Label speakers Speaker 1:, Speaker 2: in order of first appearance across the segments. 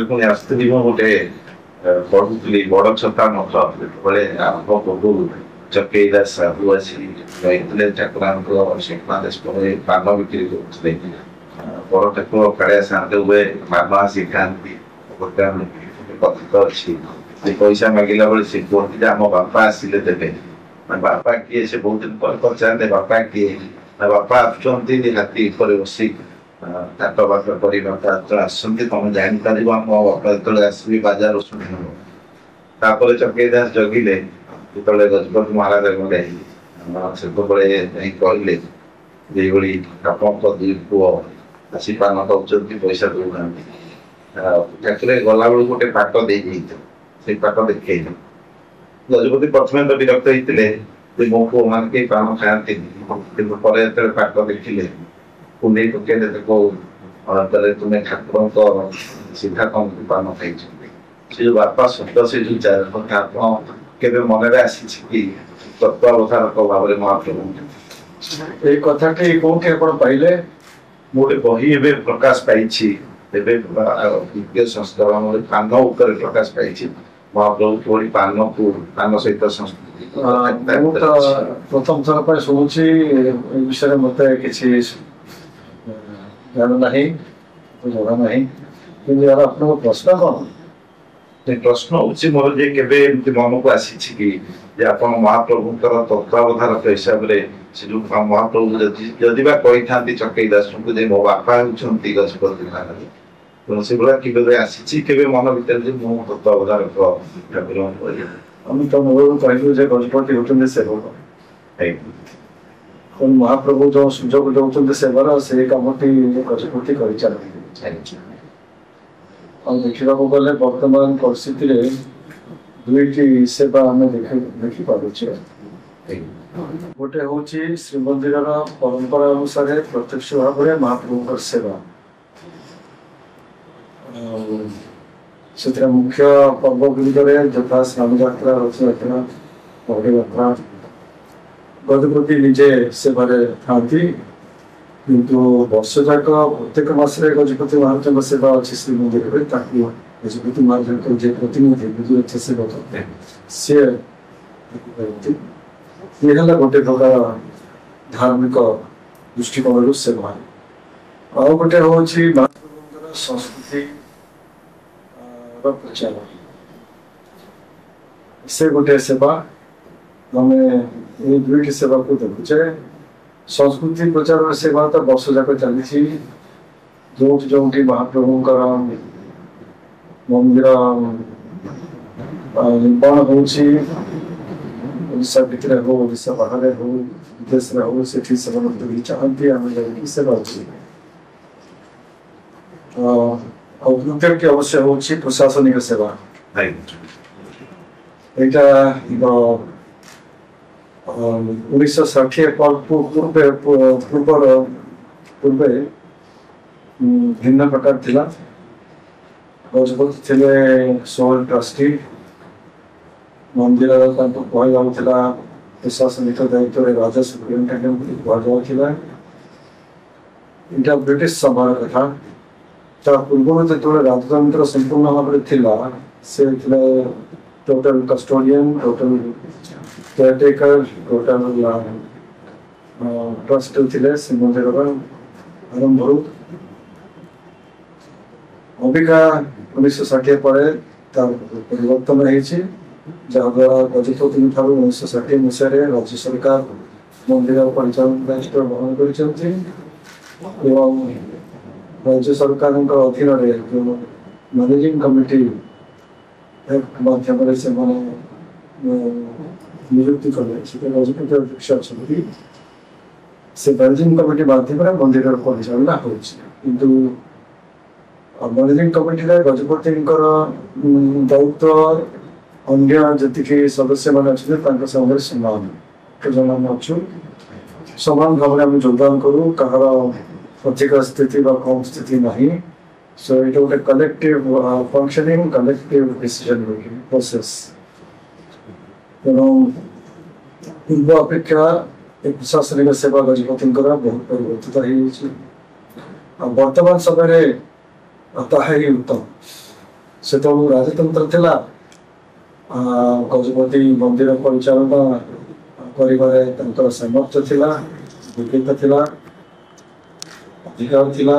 Speaker 1: ପୁଣି ଆସିଥିଲି ମୁଁ ଗୋଟେ ପଢୁଥିଲି ବଡ ଛତା ମଠ ଯେତେବେଳେ ଆରମ୍ଭ ପୂର୍ବରୁ ଚକେଇ ଦାସ ସାହୁ ଆସି ରହିଥିଲେ ଠାକୁରଙ୍କ ସ୍ୱପ୍ନାଦେଶ ପରେ ପାନ ବିକ୍ରି କରୁଥିଲେ। ବଡ ଠାକୁର କାଳିଆ ସାନ୍ତେ ହୁଏ ମାନ ଆସିଥାନ୍ତି କଥିତ ଅଛି। ସେ ପଇସା ମାଗିଲା ବେଳେ ସେ କୁହନ୍ତି ଯେ ଆମ ବାପା ଆସିଲେ ଦେବେ। ବାପା କିଏ ସେ ବହୁତ ଦିନ ପରେ ପଚାରନ୍ତି ବାପା କିଏ ନା ବାପା ଆସୁଛନ୍ତି ହାତୀ ଉପରେ ବସି ତାଙ୍କ ବାପା କରି ବାପା ଯେତେବେଳେ ଆସନ୍ତି ତମେ ଜାଣିପାରିବ ଆମ ବାପା ଯେତେବେଳେ ଆସିବି ବାଜାର ଶୁଣି ହବ। ତାପରେ ଚକେଇ ଦାସ ଜଗିଲେ ଯେତେବେଳେ ଗଜପତି ମହାରାଜ ଗଲେ ସେତେବେଳେ ଯାଇ କହିଲେ ଯେ ଏଇଭଳି ଆପଣଙ୍କ ଦୁଇ ପୁଅ ଆସି ପାନ ଦଉଛନ୍ତି ପଇସା ଦଉନାହାନ୍ତି। ଠାକୁରେ ଗଲାବେଳକୁ ଗୋଟେ ପାଟ ଦେଇଯାଇଥିଲେ ସେଇ ପାଟ ଦେଖେଇଲେ। ଗଜପତି ପ୍ରଥମେ ତ ବିରକ୍ତ ହେଇଥିଲେ ଯେ ମୋ ପୁଅ ମାନେ କେହି ପାନ ଖାଆନ୍ତିନି, କିନ୍ତୁ ପରେ ଯେତେବେଳେ ପାଟ ଦେଖିଲେ କୁଣ୍ଡେଇ ପକେଇଲେ ତାକୁ ତୁମେ ଠାକୁରଙ୍କ ସିଧା ତମକୁ ପାନ ଖାଇଛନ୍ତି। ସେ ଯୋଉ ବାପା ଶବ୍ଦ ସେ ଯୋଉ ଚାରି କଥା ଆପଣ କେବେ ମନରେ ଆସିଛି କି ତତ୍ୱାବଧାରକ ଭାବରେ ମହାପ୍ରଭୁ?
Speaker 2: ଏଇ କଥାଟି କୋଉଠି ଆପଣ ପାଇଲେ?
Speaker 1: ମୁଁ ଗୋଟେ ବହି ଏବେ ପ୍ରକାଶ ପାଇଛି, ଏବେ ଦ୍ୱିତୀୟ ସଂସ୍କରଣରେ ପାନ ଉପରେ ପ୍ରକାଶ ପାଇଛି। ମହାପ୍ରଭୁ କିଭଳି ପାନକୁ ପାନ ସହିତ ସଂସ୍କୃତି।
Speaker 2: ମୁଁ ତ ପ୍ରଥମ ଥର ପାଇଁ ଶୁଣୁଛି ଏ ବିଷୟରେ ମତେ କିଛି ଜ୍ଞାନ ନାହିଁ, ଜଣା ନାହିଁ। କିନ୍ତୁ ଏହାର ଆପଣଙ୍କ ପ୍ରଶ୍ନ କଣ?
Speaker 1: ପ୍ରଶ୍ନ ହଉଛି ମୋର ଯେ କେବେ ଏମିତି ମନକୁ ଆସିଛି କି ଯେ ଆପଣ ମହାପ୍ରଭୁଙ୍କର ତତ୍ୱାବଧାରକ ହିସାବରେ ସେ ଯୋଉ ମହାପ୍ରଭୁ ଯଦି ବା କହିଥାନ୍ତି ଚକେଇ ଦାସଙ୍କୁ ଯେ ମୋ ବାପା ହେଉଛନ୍ତି ଗଜପତି ମହାରାଜ, ତେଣୁ ସେଭଳିଆ କେବେ ଆସିଛି କେବେ ମନ ଭିତରେ ଯେ ମୁଁ ତତ୍ୱାବଧାରକ ଠାକୁରଙ୍କୁ କହିବି?
Speaker 2: ଆମେ ତ ମୂଳରୁ କହିଲୁ ଯେ ଗଜପତି ହେଉଛନ୍ତି ସେବକ। ମହାପ୍ରଭୁ ଯୋଉ ସୁଯୋଗ ଦଉଛନ୍ତି ସେବାର ସେଇ କାମଟି ଗଜପତି କରିଚାଲନ୍ତି। ଆଉ ଦେଖିବାକୁ ଗଲେ ବର୍ତ୍ତମାନ ପରିସ୍ଥିତିରେ ଦୁଇଟି ସେବା ଆମେ ଦେଖିପାରୁଛେ। ଗୋଟେ ହଉଛି ଶ୍ରୀମନ୍ଦିରର ପରମ୍ପରା ଅନୁସାରେ ପ୍ରତ୍ୟକ୍ଷ ଭାବରେ ମହାପ୍ରଭୁଙ୍କର ସେବା। ସେଥିରେ ମୁଖ୍ୟ ପର୍ବ ଗୁଡ଼ିକରେ ଯଥା ସ୍ନାନ ଯାତ୍ରା, ରଥଯାତ୍ରା, ପଦଯାତ୍ରା ଗଜପତି ନିଜେ ସେବାରେ ଥାନ୍ତି। କିନ୍ତୁ ବର୍ଷ ଯାକ ପ୍ରତ୍ୟେକ ମାସରେ ଗଜପତି ମହାରାଜଙ୍କ ସେବା ଅଛି ଶ୍ରୀମନ୍ଦିରରେ, ତାକୁ ଗଜପତି ମହାରାଜଙ୍କର ଯେ ପ୍ରତିନିଧି ବିଜୁ ସେବକ ସିଏ କରନ୍ତି। ଇଏ ହେଲା ଗୋଟେ ପ୍ରକାର ଧାର୍ମିକ ଦୃଷ୍ଟିକୋଣରୁ ସେବା। ଆଉ ଗୋଟେ ହଉଛି ମହାପ୍ରଭୁଙ୍କର ସଂସ୍କୃତି ପ୍ରଚାର, ସେ ଗୋଟେ ସେବା। ଆମେ ଏଇ ଦୁଇଟି ସେବାକୁ ଦେଖୁଛେ। ସଂସ୍କୃତି ପ୍ରଚାରର ସେବା ତ ବର୍ଷ ଯାକ ଚାଲିଛି। ଯୋଉଠି ଯୋଉଠି ମହାପ୍ରଭୁଙ୍କର ମନ୍ଦିର ନିର୍ମାଣ ହଉଛି, ଓଡ଼ିଶା ଭିତରେ ହଉ, ଓଡ଼ିଶା ବାହାରେ ହଉ, ବିଦେଶରେ ହଉ, ସେଠି ସେମାନେ ଯଦି ଚାହାନ୍ତି ଆମେ ଯାଇକି ସେବା ଅଛି। ଆଉ ଦ୍ୱିତୀୟଟି ଅବଶ୍ୟ ହଉଛି ପ୍ରଶାସନିକ ସେବା। ଏଇଟା 1960 ପୂର୍ବେ ଭିନ୍ନ ପ୍ରକାର ଥିଲା। ଗଜପତି ଥିଲେ ସୋଲ୍ ଟ୍ରଷ୍ଟି। ମନ୍ଦିରର ତାଙ୍କୁ କୁହାଯାଉଥିଲା ପ୍ରଶାସନିକ ଦାୟିତ୍ୱରେ ରାଜା ସୁପ୍ରିଣ୍ଟେଣ୍ଡେଣ୍ଟ କୁହାଯାଉଥିଲା। ଏଇଟା ବ୍ରିଟିଶ ସମୟ କଥା। ତା ପୂର୍ବରୁ ଯେତେବେଳେ ରାଜତନ୍ତ୍ର ସମ୍ପୂର୍ଣ୍ଣ ଭାବରେ ଥିଲା, ସେ ଥିଲେ total custodian, total caretaker, total trust ଥିଲେ ଶ୍ରୀମନ୍ଦିରର ଆରମ୍ଭରୁ। ଅବିକା 1960 ପରେ ତାର ପରିବର୍ତ୍ତନ ହେଇଛି, ଯାହାଦ୍ୱାରା ଗଜପତିଙ୍କ ଠାରୁ 1960 ମସିହାରେ ରାଜ୍ୟ ସରକାର ମନ୍ଦିର ପରିଚାଳନା ଦାୟିତ୍ୱ ବହନ କରିଛନ୍ତି ଏବଂ ରାଜ୍ୟ ସରକାରଙ୍କ ଅଧୀନରେ ଯେଉଁ ମ୍ୟାନେଜିଂ କମିଟି ମାଧ୍ୟମରେ ସେମାନେ ନିଯୁକ୍ତି କଲେ, ସେଥିରେ ଗଜପତି ଅଧ୍ୟକ୍ଷ ଅଛନ୍ତି। ସେ ମ୍ୟାନେଜିଂ କମିଟି ମାଧ୍ୟମରେ ମନ୍ଦିରର ପରିଚାଳନା ହେଉଛି। କିନ୍ତୁ ମ୍ୟାନେଜିଂ କମିଟିରେ ଗଜପତିଙ୍କର ଦାୟିତ୍ୱ ଅନ୍ୟ ଯେତିକି ସଦସ୍ୟମାନେ ଅଛନ୍ତି ତାଙ୍କ ସାଙ୍ଗରେ ସମାନ। ଜଣ ଆମେ ଅଛୁ, ସମାନ ଭାବରେ ଆମେ ଯୋଗଦାନ କରୁ, କାହାର ଅଧିକ ସ୍ଥିତି ବା କମ୍ ସ୍ଥିତି ନାହିଁ। ସୋ ଏଇଟା ଗୋଟେ collective functioning, collective decision making process. ତେଣୁ ପୂର୍ବ ଅପେକ୍ଷା ଏ ପ୍ରଶାସନିକ ସେବା ଗଜପତିଙ୍କର ବହୁତ ପରିବର୍ତ୍ତିତ ହେଇଯାଇଛି। ଆଉ ବର୍ତ୍ତମାନ ସମୟରେ ତାହା ହିଁ ଉତ୍ତମ। ସେତେବେଳକୁ ରାଜତନ୍ତ୍ର ଥିଲା। ଗଜପତି ମନ୍ଦିର ପରିଚାଳନା କରିବାରେ ତାଙ୍କର ସାମର୍ଥ୍ୟ ଥିଲା, ଯୋଗ୍ୟତା ଥିଲା, ଅଧିକାର ଥିଲା।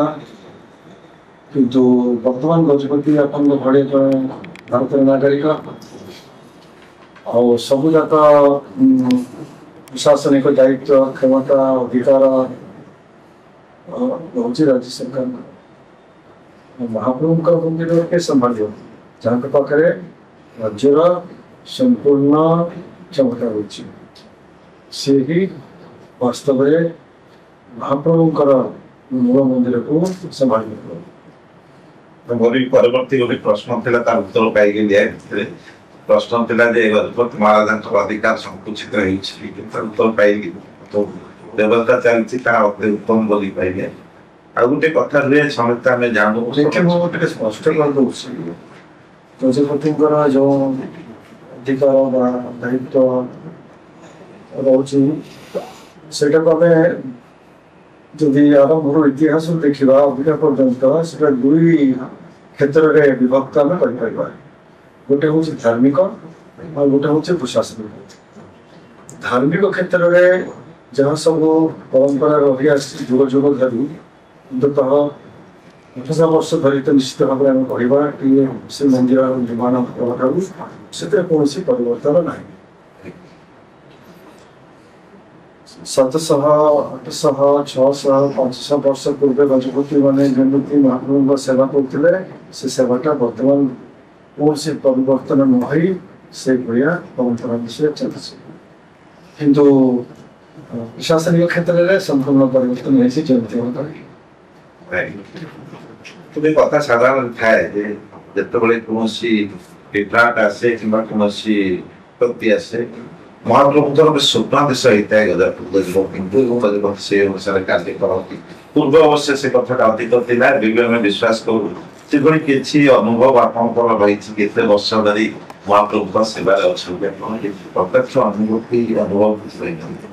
Speaker 2: କିନ୍ତୁ ବର୍ତ୍ତମାନ ଗଜପତି ଆପଣଙ୍କ ଭଳି ଜଣେ ଭାରତର ନାଗରିକ ଆଉ ସବୁଯାକ ପ୍ରଶାସନିକ ଦାୟିତ୍ୱ, କ୍ଷମତା, ଅଧିକାର ରହୁଛି ରାଜ୍ୟ ସରକାରଙ୍କର। ମହାପ୍ରଭୁଙ୍କର ମନ୍ଦିର କିଏ ସମ୍ଭାଳିବ? ଯାହାଙ୍କ ପାଖରେ ରାଜ୍ୟର ସମ୍ପୂର୍ଣ୍ଣ କ୍ଷମତା ରହିଛି, ସେ ହିଁ ବାସ୍ତବରେ ମହାପ୍ରଭୁଙ୍କର ମୂଳ ମନ୍ଦିରକୁ ସମ୍ଭାଳିବ।
Speaker 1: ମୋର ବି ପରବର୍ତ୍ତୀ ଗୋଟେ ପ୍ରଶ୍ନ ଥିଲା, ତାର ଉତ୍ତର ପାଇକି ଦିଆଯାଇଥିଲେ। ପ୍ରଶ୍ନ ଥିଲା ଯେ ଗଜପତି ମହାରାଜାଙ୍କର ଅଧିକାର ସଂକୁଚିତ ହେଉଛି, କିନ୍ତୁ ତାର ଉତ୍ତର ପାଇକି ବ୍ୟବସ୍ଥା ଚାଲିଛି ତାହା ଅତି ଉତ୍ତମ ବୋଲି ପାଇଲେ। ଆଉ ଗୋଟେ କଥା ରୁହେ, ସମସ୍ତେ ଆମେ ଜାଣୁ
Speaker 2: ମୁଁ ଟିକେ ସ୍ପଷ୍ଟ କରିଦେଉଛି, ଗଜପତିଙ୍କର ଯେଉଁ ଅଧିକାର ବା ଦାୟିତ୍ୱ ରହୁଛି ସେଇଟାକୁ ଆମେ ଯଦି ଆରମ୍ଭରୁ ଇତିହାସ ଦେଖିବା ଅବିକା ପର୍ଯ୍ୟନ୍ତ ସେଟା ଦୁଇ କ୍ଷେତ୍ରରେ ବିଭକ୍ତ ଆମେ କରିପାରିବା। ଗୋଟେ ହେଉଛି ଧାର୍ମିକ ଆଉ ଗୋଟେ ହେଉଛି ପ୍ରଶାସନିକ। ଧାର୍ମିକ କ୍ଷେତ୍ରରେ ଯାହା ସବୁ ପରମ୍ପରା ରହିଆସିଛି ଯୁଗ ଯୁଗ ଧରି, ଅନ୍ତତଃ 800 ବର୍ଷ ଧରି ତ ନିଶ୍ଚିତ ଭାବରେ ଆମେ କହିବା କି ସେ ମନ୍ଦିର ନିର୍ମାଣ ଠାରୁ ସେଥିରେ କୌଣସି ପରିବର୍ତ୍ତନ ନାହିଁ। 700, 800, 600, 500 ବର୍ଷ ପୂର୍ବେ ଗଜପତି ମାନେ ଯେମିତି ମହାପ୍ରଭୁଙ୍କ ସେବା କରୁଥିଲେ, ସେ ସେବାଟା ବର୍ତ୍ତମାନ କୌଣସି ପରିବର୍ତ୍ତନ ନ ହୋଇ ସେଇଭଳିଆ ପରମ୍ପରା ବିଷୟରେ ଚାଲିଛି। କିନ୍ତୁ ପ୍ରଶାସନିକ କ୍ଷେତ୍ରରେ ସମ୍ପୂର୍ଣ୍ଣ ପରିବର୍ତ୍ତନ ହେଇଛି ଯେମିତି
Speaker 1: ଗୋଟେ କଥା ସାଧାରଣ ଥାଏ ଯେ ଯେତେବେଳେ କୌଣସି ବିଭ୍ରାଟ ଆସେ କିମ୍ବା କୌଣସି ବିପତ୍ତି ଆସେ, ମହାପ୍ରଭୁଙ୍କର ଗୋଟେ ସ୍ୱପ୍ନାଦେଶ ହେଇଥାଏ କିନ୍ତୁ ଗଜପତି ସେ ଅନୁସାରେ କାର୍ଯ୍ୟ କରନ୍ତି। ପୂର୍ବ ଅବଶ୍ୟ ସେ କଥାଟା ଅଧିକ ଥିଲା, ଏବେ ବି ଆମେ ବିଶ୍ୱାସ କରୁ। ସେଭଳି କିଛି ଅନୁଭବ ଆପଣଙ୍କର ରହିଛି? କେତେ ବର୍ଷ ଧରି ମହାପ୍ରଭୁଙ୍କ ସେବାରେ ଅଛନ୍ତି ଆପଣ, ପ୍ରତ୍ୟକ୍ଷ ଅନୁଭୂତି ଅନୁଭବ କିଛି ରହିଛନ୍ତି?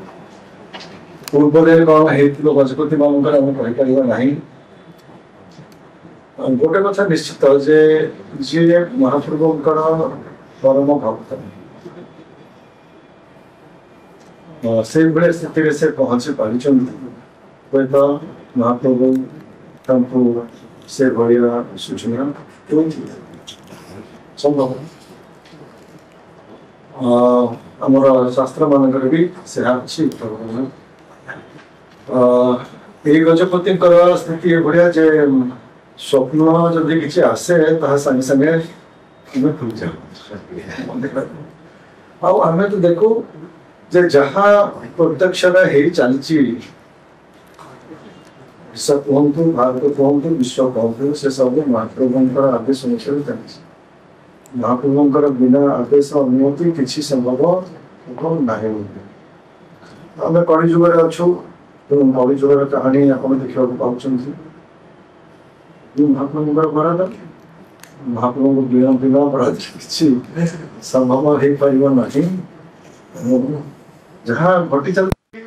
Speaker 2: ପୂର୍ବରେ କ'ଣ ହେଇଥିବ ଗଜପତି ମାନଙ୍କର ଆମେ କହିପାରିବା ନାହିଁ। ଗୋଟେ କଥା ନିଶ୍ଚିତ ଯେ ଯିଏ ମହାପ୍ରଭୁଙ୍କର ପରମ ଭକ୍ତ, ସେଇଭଳିଆ ସ୍ଥିତିରେ ସେ ପହଞ୍ଚି ପାରିଛନ୍ତି। ହୁଏତ ମହାପ୍ରଭୁ ତାଙ୍କୁ ସେ ଭଳିଆ ସୂଚନା ଦେଇଥିଲେ, ସମ୍ଭବ। ଆମର ଶାସ୍ତ୍ର ମାନଙ୍କରେ ବି ସେହା ଅଛି। ଏଇ ଗଜପତିଙ୍କର ସ୍ଥିତି ଏଭଳିଆ ଯେ ସ୍ୱପ୍ନ ଯଦି କିଛି ଆସେ ତାହା ସାଙ୍ଗେ ସାଙ୍ଗେ ଆମେ ଭୁଲିଯାଉ। ଆଉ ଆମେ ତ ଦେଖୁ ଯେ ଯାହା ପ୍ରତ୍ୟକ୍ଷରେ ହେଇ ଚାଲିଛି, ବିଶ୍ୱ କୁହନ୍ତୁ, ଭାରତ କୁହନ୍ତୁ, ବିଶ୍ୱ କୁହନ୍ତୁ, ସେ ସବୁ ମହାପ୍ରଭୁଙ୍କର ଆଦେଶ ଅନୁସାରେ ଚାଲିଛି। ମହାପ୍ରଭୁଙ୍କର ବିନା ଆଦେଶ ଅନୁମତି କିଛି ସମ୍ଭବ ନାହିଁ। ଆମେ କଳିଯୁଗରେ ଅଛୁ, ତେଣୁ କଳିଯୁଗର କାହାଣୀ ଆପଣ ଦେଖିବାକୁ ପାଉଛନ୍ତି। ମହାପ୍ରଭୁଙ୍କର ବରାଦ, ମହାପ୍ରଭୁଙ୍କ ବିନା ବରାଦ କିଛି ସମ୍ଭବ ହେଇପାରିବ ନାହିଁ। ଯାହା ଘଟି ଚାଲିଛି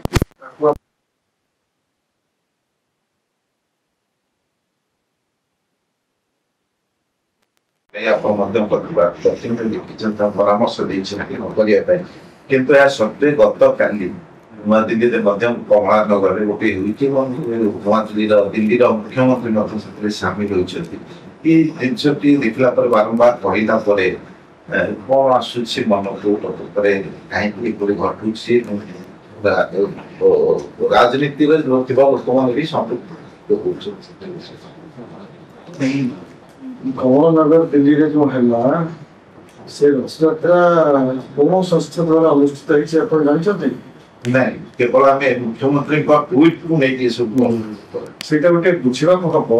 Speaker 1: ଆପଣ ମଧ୍ୟ ଲିଖିଛନ୍ତି, ପରାମର୍ଶ ଦେଇଛନ୍ତି ନ କରିବା ପାଇଁ। କିନ୍ତୁ ଏହା ସତ୍ତ୍ୱେ ଗତକାଲି ନୂଆଦିଲ୍ଲୀରେ ମଧ୍ୟ କମଳାନଗରରେ ଗୋଟେ ହୋଇଛି ଏବଂ ଦିଲ୍ଲୀର ମୁଖ୍ୟମନ୍ତ୍ରୀ ମଧ୍ୟ ସେଥିରେ ସାମିଲ ହୋଇଛନ୍ତି। ଏଇ ଜିନିଷଟି ଦେଖିଲା ପରେ, ବାରମ୍ବାର କହିଲା ପରେ କ'ଣ ଆସୁଛି ମନକୁ? ପ୍ରକୃତରେ କାହିଁକି ଏପରି ଘଟୁଛି? ରାଜନୀତିରେ ଥିବା ଲୋକମାନେ ବି ସମ୍ପୃକ୍ତ ହଉଛନ୍ତି।
Speaker 2: କମଳନଗର ଦିଲ୍ଲୀରେ ଯୋଉ ହେଲା, ସେ ରଥଯାତ୍ରା କୋଉ ସଂସ୍ଥା ଦ୍ୱାରା ଅନୁଷ୍ଠିତ ହେଇଛି ଆପଣ ଜାଣିଛନ୍ତି?
Speaker 1: ନାଇଁ, କେବଳ ଆମେ ମୁଖ୍ୟମନ୍ତ୍ରୀଙ୍କ ଟ୍ୱିଟକୁ ନେଇକି ଏସବୁ
Speaker 2: ସେଇଟା ଗୋଟେ ବୁଝିବାକୁ ହବ।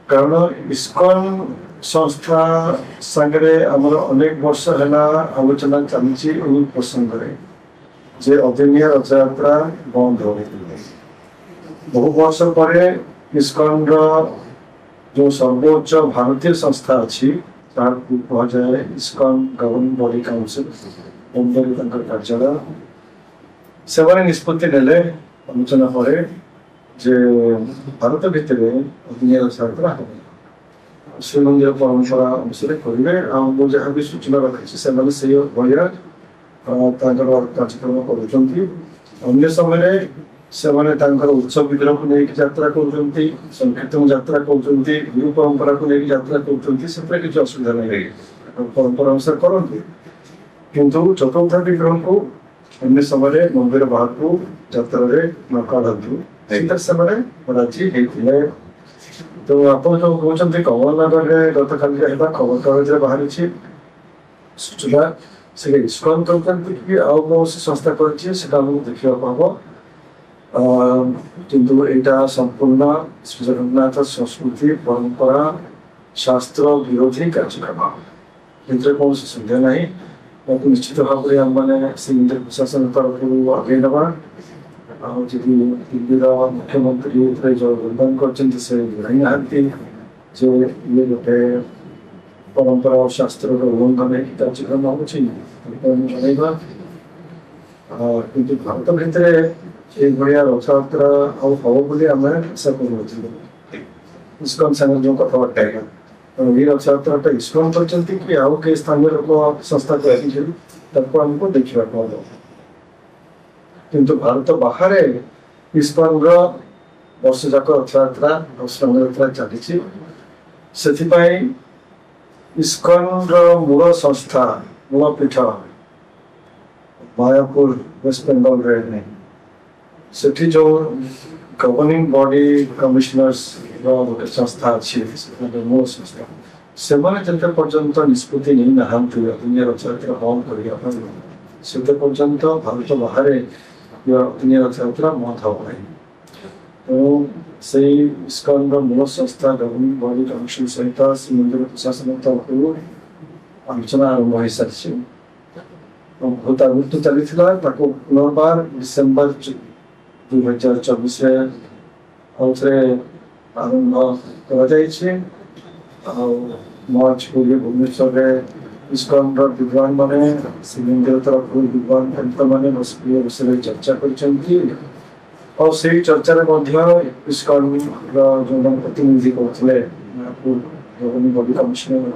Speaker 2: କାରଣ ଇସ୍କନ ସଂସ୍ଥା ସାଙ୍ଗରେ ଆମର ଅନେକ ବର୍ଷ ହେଲା ଆଲୋଚନା ଚାଲିଛି ଏହି ପ୍ରସଙ୍ଗରେ ଯେ ଅଦିନିଆ ରଥଯାତ୍ରା ବନ୍ଦ ହବ। ବହୁ ବର୍ଷ ପରେ ଇସ୍କନର ଯେଉଁ ସର୍ବୋଚ୍ଚ ଭାରତୀୟ ସଂସ୍ଥା ଅଛି, ତାହାକୁ କୁହାଯାଏ ଇସ୍କନ ଗଭର୍ଣ୍ଣିଂ ବଡି କାଉନସିଲ, ମୁମ୍ବାଇରେ ତାଙ୍କର କାର୍ଯ୍ୟାଳୟ। ସେମାନେ ନିଷ୍ପତ୍ତି ନେଲେ ଆଲୋଚନା ପରେ ଯେ ଭାରତ ଭିତରେ ଅଦିନିଆ ରଥଯାତ୍ରା ହେବ। ଶ୍ରୀମନ୍ଦିର ପରମ୍ପରା ଅନୁସାରେ କରିବେ। ଆଉ ମୁଁ ଯାହା ବି ସୂଚନା ରଖିଛି ସେମାନେ ସେଇ ଭଳିଆ ତାଙ୍କର କାର୍ଯ୍ୟକ୍ରମ କରୁଛନ୍ତି। ଅନ୍ୟ ସମୟରେ ସେମାନେ ତାଙ୍କର ଉତ୍ସବ ବିଗ୍ରହକୁ ନେଇକି ଯାତ୍ରା କରୁଛନ୍ତି, ସଂକୀର୍ତ୍ତନ ଯାତ୍ରା କରୁଛନ୍ତି, ଗୁରୁ ପରମ୍ପରାକୁ ନେଇକି ଯାତ୍ରା କରୁଛନ୍ତି, ସେଥିରେ କିଛି ଅସୁବିଧା ନାହିଁ, ପରମ୍ପରା ଅନୁସାରେ କରନ୍ତି। କିନ୍ତୁ ଚତୁର୍ଥ ବିଗ୍ରହକୁ ଅନ୍ୟ ସମୟରେ ମନ୍ଦିର ବାହାରକୁ ଯାତ୍ରାରେ ନ କାଢନ୍ତୁ, ସେଇଟା ସେମାନେ ରାଜି ହେଇଥିଲେ। ତ ଆପଣ ଯୋଉ କହୁଛନ୍ତି କମଲନଗରରେ ଗତକାଲି ହେବା ଖବରକାଗଜରେ ବାହାରିଛି ସୂଚନା, ସେଟା ଇସ୍କନ କରୁଛନ୍ତି କି ଆଉ କୌଣସି ସଂସ୍ଥା କରିଛି ସେଟା ଆମକୁ ଦେଖିବାକୁ ହବ। କିନ୍ତୁ ଏଇଟା ସମ୍ପୂର୍ଣ୍ଣ ଶ୍ରୀ ଜଗନ୍ନାଥ ସଂସ୍କୃତି ପରମ୍ପରା ଶାସ୍ତ୍ର ବିରୋଧୀ କାର୍ଯ୍ୟକ୍ରମ, ଏଥିରେ କୌଣସି ସନ୍ଦେହ ନାହିଁ। ତାକୁ ନିଶ୍ଚିତ ଭାବରେ ଆମମାନେ ଶ୍ରୀମନ୍ଦିର ପ୍ରଶାସନ ତରଫରୁ ଆଗେଇ ନେବା। ଆଉ ଯଦି ଦିଲ୍ଲୀର ମୁଖ୍ୟମନ୍ତ୍ରୀ ଏଥିରେ ଯୋଗଦାନ କରିଛନ୍ତି ସେ ଜାଣିନାହାନ୍ତି ଯେ ଇଏ ଗୋଟେ ପରମ୍ପରା ଓ ଶାସ୍ତ୍ରର ଉଲ୍ଲଂଘନ ହେଇକି କାର୍ଯ୍ୟକ୍ରମ ହେଉଛି, ଜଣାଇବା। କିନ୍ତୁ ଭାରତ ଭିତରେ ଏଇଭଳିଆ ରଥଯାତ୍ରା ଆଉ ହବ ବୋଲି ଆମେ ଆଶା କରୁନଥିଲୁ। ଇସ୍କନ ସାଙ୍ଗରେ ଯୋଉ କଥାବାର୍ତ୍ତା ହେଲା, ଏଇ ରଥଯାତ୍ରାଟା ଇସ୍କନ କରିଛନ୍ତି କି ଆଉ କେହି ସ୍ଥାନୀୟ ଲୋକ ସଂସ୍ଥା କରିଛନ୍ତି ତାକୁ ଆମକୁ ଦେଖିବାକୁ ହବ। କିନ୍ତୁ ଭାରତ ବାହାରେ ଇସ୍କନର ବର୍ଷ ଯାକ ରଥଯାତ୍ରା ଆଉ ସ୍ନାନଯାତ୍ରା ଚାଲିଛି। ସେଥିପାଇଁ ଇସ୍କନର ମୂଳ ସଂସ୍ଥା ମୂଳ ପୀଠ ମାୟାପୁର ୱେଷ୍ଟବେଙ୍ଗଲରେ ନାହିଁ, ସେଠି ଯୋଉ ଗଭର୍ଣ୍ଣିଂ ବଡି କମିଶନର୍ସର ଗୋଟେ ସଂସ୍ଥା ଅଛି, ମୂଳ ସଂସ୍ଥା, ସେମାନେ ଯେତେ ପର୍ଯ୍ୟନ୍ତ ନିଷ୍ପତ୍ତି ନେଇନାହାନ୍ତି ଅଦିନିଆ ରଥଯାତ୍ରା ବନ୍ଦ କରିବା ପାଇଁ, ସେତେ ପର୍ଯ୍ୟନ୍ତ ଭାରତ ବାହାରେ ଅଦିନିଆ ରଥଯାତ୍ରା ବନ୍ଦ ହବ ନାହିଁ। ତେଣୁ ସେଇ ଇସ୍କନର ମୂଳ ସଂସ୍ଥା ଗଭର୍ଣ୍ଣିଂ ବଡି କମିଶନ ସହିତ ଶ୍ରୀମନ୍ଦିର ପ୍ରଶାସନ ତରଫରୁ ଆଲୋଚନା ଆରମ୍ଭ ହେଇସାରିଛି। ବହୁତ ଆଗରୁ ଚାଲିଥିଲା, ତାକୁ ପୁନର୍ବାର ଡିସେମ୍ବର 2024ରେ ଆଉଥରେ ଆରମ୍ଭ କରାଯାଇଛି। ଆଉ ମାର୍ଚ୍ଚ 20 ଭୁବନେଶ୍ୱରରେ ଇସ୍କନର ବିଦ୍ୱାନ ମାନେ ଶ୍ରୀମନ୍ଦିର ତରଫରୁ ବିଦ୍ୱାନ ପଣ୍ଡିତମାନେ ବସିକି ଏ ବିଷୟରେ ଚର୍ଚ୍ଚା କରିଛନ୍ତି। ଆଉ ସେଇ ଚର୍ଚ୍ଚାରେ ମଧ୍ୟ ଇସ୍କନର ଯେଉଁମାନେ ପ୍ରତିନିଧି କରୁଥିଲେ ଗଭର୍ଣ୍ଣିଂ ବଡି କମିଶନର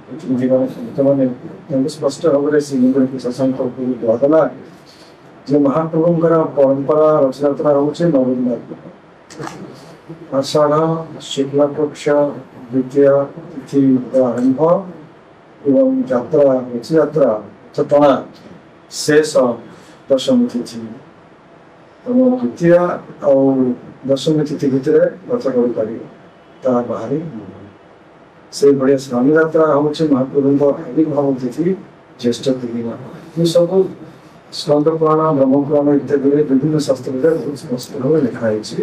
Speaker 2: ପ୍ରତିନିଧିମାନେ ପଣ୍ଡିତମାନେ ତାଙ୍କୁ ସ୍ପଷ୍ଟ ଭାବରେ ଶ୍ରୀମନ୍ଦିର ପ୍ରଶାସନ ତରଫରୁ କୁହାଗଲା ଯେ ମହାପ୍ରଭୁଙ୍କର ପରମ୍ପରା ରଥଯାତ୍ରା ହେଉଛି 9 ଦିନ, ଆଷାଢ଼ ଶୁକ୍ଳପକ୍ଷ ଦ୍ୱିତୀୟ ତିଥି ଆରମ୍ଭ ଏବଂ ଯାତ୍ରା ରଥଯାତ୍ରା ଟଣା ଶେଷ ଦଶମୀ ତିଥି। ତେଣୁ ଦ୍ୱିତୀୟ ଆଉ ଦଶମୀ ତିଥି ଭିତରେ ରଥ କରିପାରିବ, ତା ବାହାରି ସେଇଭଳିଆ ସ୍ନାନଯାତ୍ରା ହେଉଛି ମହାପ୍ରଭୁଙ୍କ ଆବିର୍ଭାବ ତିଥି ଜ୍ୟେଷ୍ଠ ପୂର୍ଣ୍ଣିମା। ଏସବୁ ସ୍କନ୍ଦ ପୁରାଣ ବ୍ରହ୍ମପୁରାଣ ଇତ୍ୟାଦିରେ ବିଭିନ୍ନ ଶାସ୍ତ୍ରରେ ବହୁତ ସ୍ପଷ୍ଟ ଭାବେ ଲେଖା ହେଇଛି।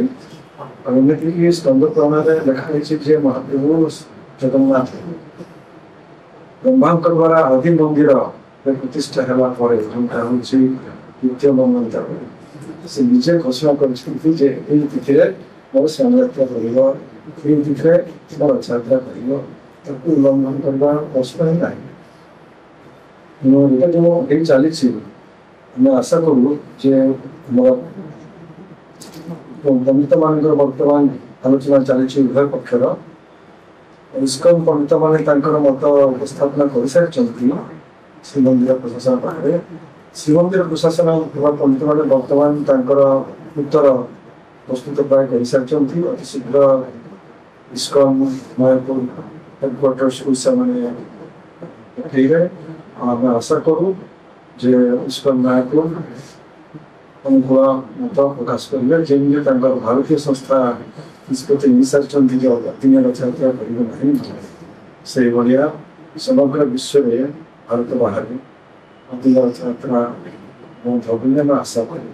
Speaker 2: ଆଉ ଏମିତିକି ସ୍କନ୍ଦ ପୁରାଣରେ ଲେଖା ହେଇଛି ଯେ ମହାପ୍ରଭୁ ଜଗନ୍ନାଥ ବ୍ରହ୍ମାଙ୍କର ଦ୍ୱାରା ଆଦି ମନ୍ଦିର ପ୍ରତିଷ୍ଠା ହେବା ପରେ ଯେଉଁଟା ହେଉଛି ଦ୍ୱିତୀୟ ମନ୍ୱନ୍ତର, ସେ ନିଜେ ଘୋଷଣା କରିଛନ୍ତି ଯେ ଏଇ ତିଥିରେ ମୋର ସ୍ନାନଯାତ୍ରା କରିବ, ଏଇ ତିଥିରେ ମୋର ରଥଯାତ୍ରା କରିବ, ତାକୁ ଉଲ୍ଲଂଘନ କରିବା ପ୍ରଶ୍ନ ହିଁ ନାହିଁ। ଏଇଟା ଯେଉଁ ଏଇ ଚାଲିଛି, ଆମେ ଆଶା କରୁ ଯେ ଆମର ପଣ୍ଡିତମାନଙ୍କର ବର୍ତ୍ତମାନ ଆଲୋଚନା ଚାଲିଛି ଉଭୟ ପକ୍ଷର। ଇସ୍କନ ପଣ୍ଡିତମାନେ ତାଙ୍କର ମତ ଉପସ୍ଥାପନା କରିସାରିଛନ୍ତି ଶ୍ରୀମନ୍ଦିର ପ୍ରଶାସନ ପାଖରେ। ଶ୍ରୀମନ୍ଦିର ପ୍ରଶାସନ ଥିବା ପଣ୍ଡିତମାନେ ବର୍ତ୍ତମାନ ତାଙ୍କର ଉତ୍ତର ପ୍ରସ୍ତୁତ ପ୍ରାୟ କରିସାରିଛନ୍ତି। ଅତି ଶୀଘ୍ର ଇସ୍କନ ମାୟାପୁର ହେଡକ୍ୱାର୍ଟର୍ସକୁ ସେମାନେ ପଠେଇବେ। ଆମେ ଆଶା କରୁ ଯେ ଇସ୍କନ ମାୟାପୁର ଅନୁକୂଳ ମତ ପ୍ରକାଶ କରିବେ, ଯେମିତି ତାଙ୍କର ଭାରତୀୟ ସଂସ୍ଥା ନିଷ୍ପତ୍ତି ନେଇସାରିଛନ୍ତି ଯେ ଅଦିନିଆ ରଥଯାତ୍ରା କରିବେ ନାହିଁ, ସେଇଭଳିଆ ସମଗ୍ର ବିଶ୍ୱରେ ଭାରତ ବାହାରେ ଅଦିନିଆ ରଥଯାତ୍ରା ବନ୍ଦ ହବ ବୋଲି ଆମେ ଆଶା କରୁ।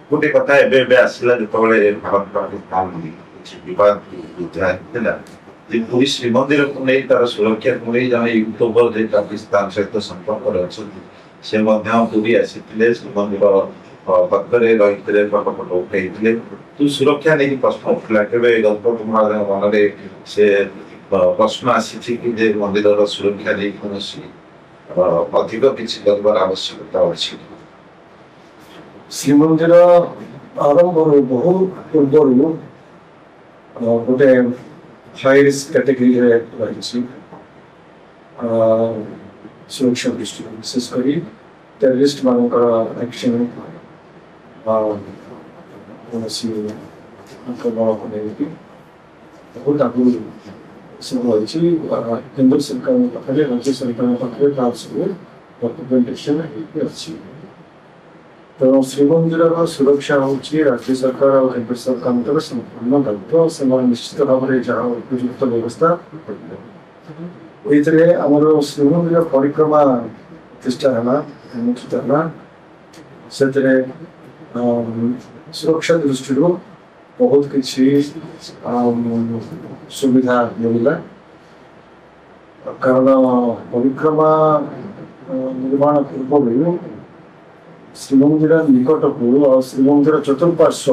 Speaker 1: ଗୋଟେ କଥା ଏବେ ଏବେ ଆସିଲା, ଯେତେବେଳେ ଭାରତ ପାକିସ୍ତାନ କିଛି ବିବାଦ ବୃଦ୍ଧି ହେଇଥିଲା ଯେ ପୁରୀ ଶ୍ରୀମନ୍ଦିରକୁ ନେଇ ତାର ସୁରକ୍ଷାକୁ ନେଇ ଜଣେ ୟୁଟ୍ୟୁବର ଯେ ପାକିସ୍ତାନ ସହିତ ସମ୍ପର୍କରେ ଅଛନ୍ତି ସେ ମଧ୍ୟ ପୁରୀ ଆସିଥିଲେ, ଶ୍ରୀମନ୍ଦିର ପାଖରେ ରହିଥିଲେ, ଫଟୋ ଉଠେଇଥିଲେ। ତୁ ସୁରକ୍ଷା ନେଇକି ପ୍ରଶ୍ନ ଉଠିଲା, କେବେ ଗଣପତି ମହାରାଜଙ୍କ ମନରେ ସେ ପ୍ରଶ୍ନ ଆସିଛି କି ଯେ ମନ୍ଦିରର ସୁରକ୍ଷା ନେଇ କୌଣସି ଅଧିକ କିଛି କରିବାର ଆବଶ୍ୟକତା ଅଛି?
Speaker 2: ଶ୍ରୀମନ୍ଦିର ଆରମ୍ଭରୁ ବହୁ ପୂର୍ବରୁ ଗୋଟେ हाई रिस्क कैटेगरी रही सुरक्षा दृष्टि विशेषकर टेररिस्ट मानकर एक्शन कौन आक्रमण को लेकिन बहुत आगु सब रही केंद्र सरकार पाखे राज्य सरकार पाखे तार सब डॉक्यूमेंटेशन अच्छी तेणु श्रीमंदिर सुरक्षा हूँ राज्य सरकार और केंद्र सरकार संपूर्ण दायित्व से निश्चित भाव में जहाँ उपयुक्त व्यवस्था ये आमर श्रीमंदिर परिक्रमा प्रतिष्ठा है अनुष्ठित है से सुरक्षा दृष्टि बहुत किसी सुविधा मिलला कारण परिक्रमा निर्माण पूर्व श्रीमंदिर निकट को और श्रीमंदिर चतुर्पार्श्व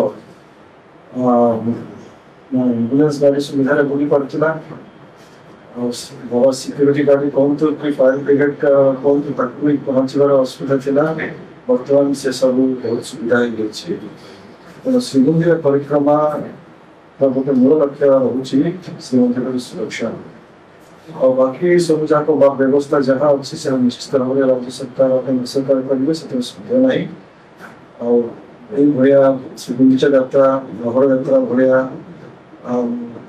Speaker 2: एम्बुलेंस गाड़ी सुविधा बुली पड़ता बड़ा सिक्योरिटी गाड़ी कौन तो फायर ब्रिगेड का कौन तो पहुंचार असुविधा था बर्तमान से सब बहुत सुविधा हो श्रीमंदिर परिक्रमा गोटे मूल लक्ष्य रोचे श्रीमंदिर सुरक्षा और बाकी सब जाक व्यवस्था जहाँ अच्छी से निश्चित भाव में राज्य सरकार और केंद्र सरकार करेंगे से सुविधा ना भाया श्रीगुंडीचा यात्रा बहड़ यात्रा भाया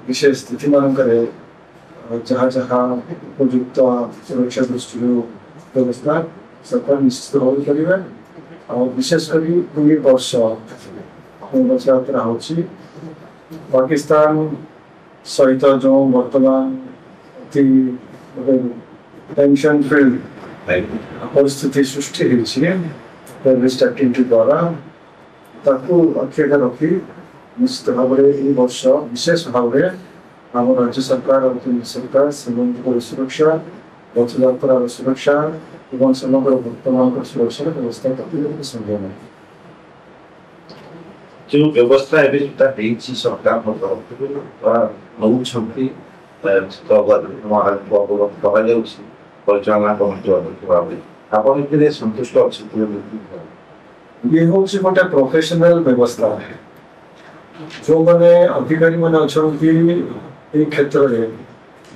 Speaker 2: विशेष तिथि मानक जहाँ जहाँ उपयुक्त सुरक्षा दृष्टि व्यवस्था सरकार निश्चित भाव करेंगे और विशेषकर 2 वर्ष यात्रा हो पाकिस्तान सहित जो बर्तमान टेंशन फिल्ड परिस्थिति सृष्टि टेररिस्ट एक्टिविटी द्वारा अक्षेत्र रखी निश्चित भाव में वर्ष विशेष भाव में आम राज्य सरकार और केंद्र सरकार श्रीमंदिर सुरक्षा रथ यात्रा सुरक्षा और समग्र वर्तमान सुरक्षा व्यवस्था करते संभव है
Speaker 1: जो व्यवस्था सरकार नौकरी परिचालना कमिटी आप सन्तुष्ट अच्छे
Speaker 2: ये हूँ गोटे प्रोफेशनल व्यवस्था है जो मैंने अधिकारी मैंने अच्छा क्षेत्र में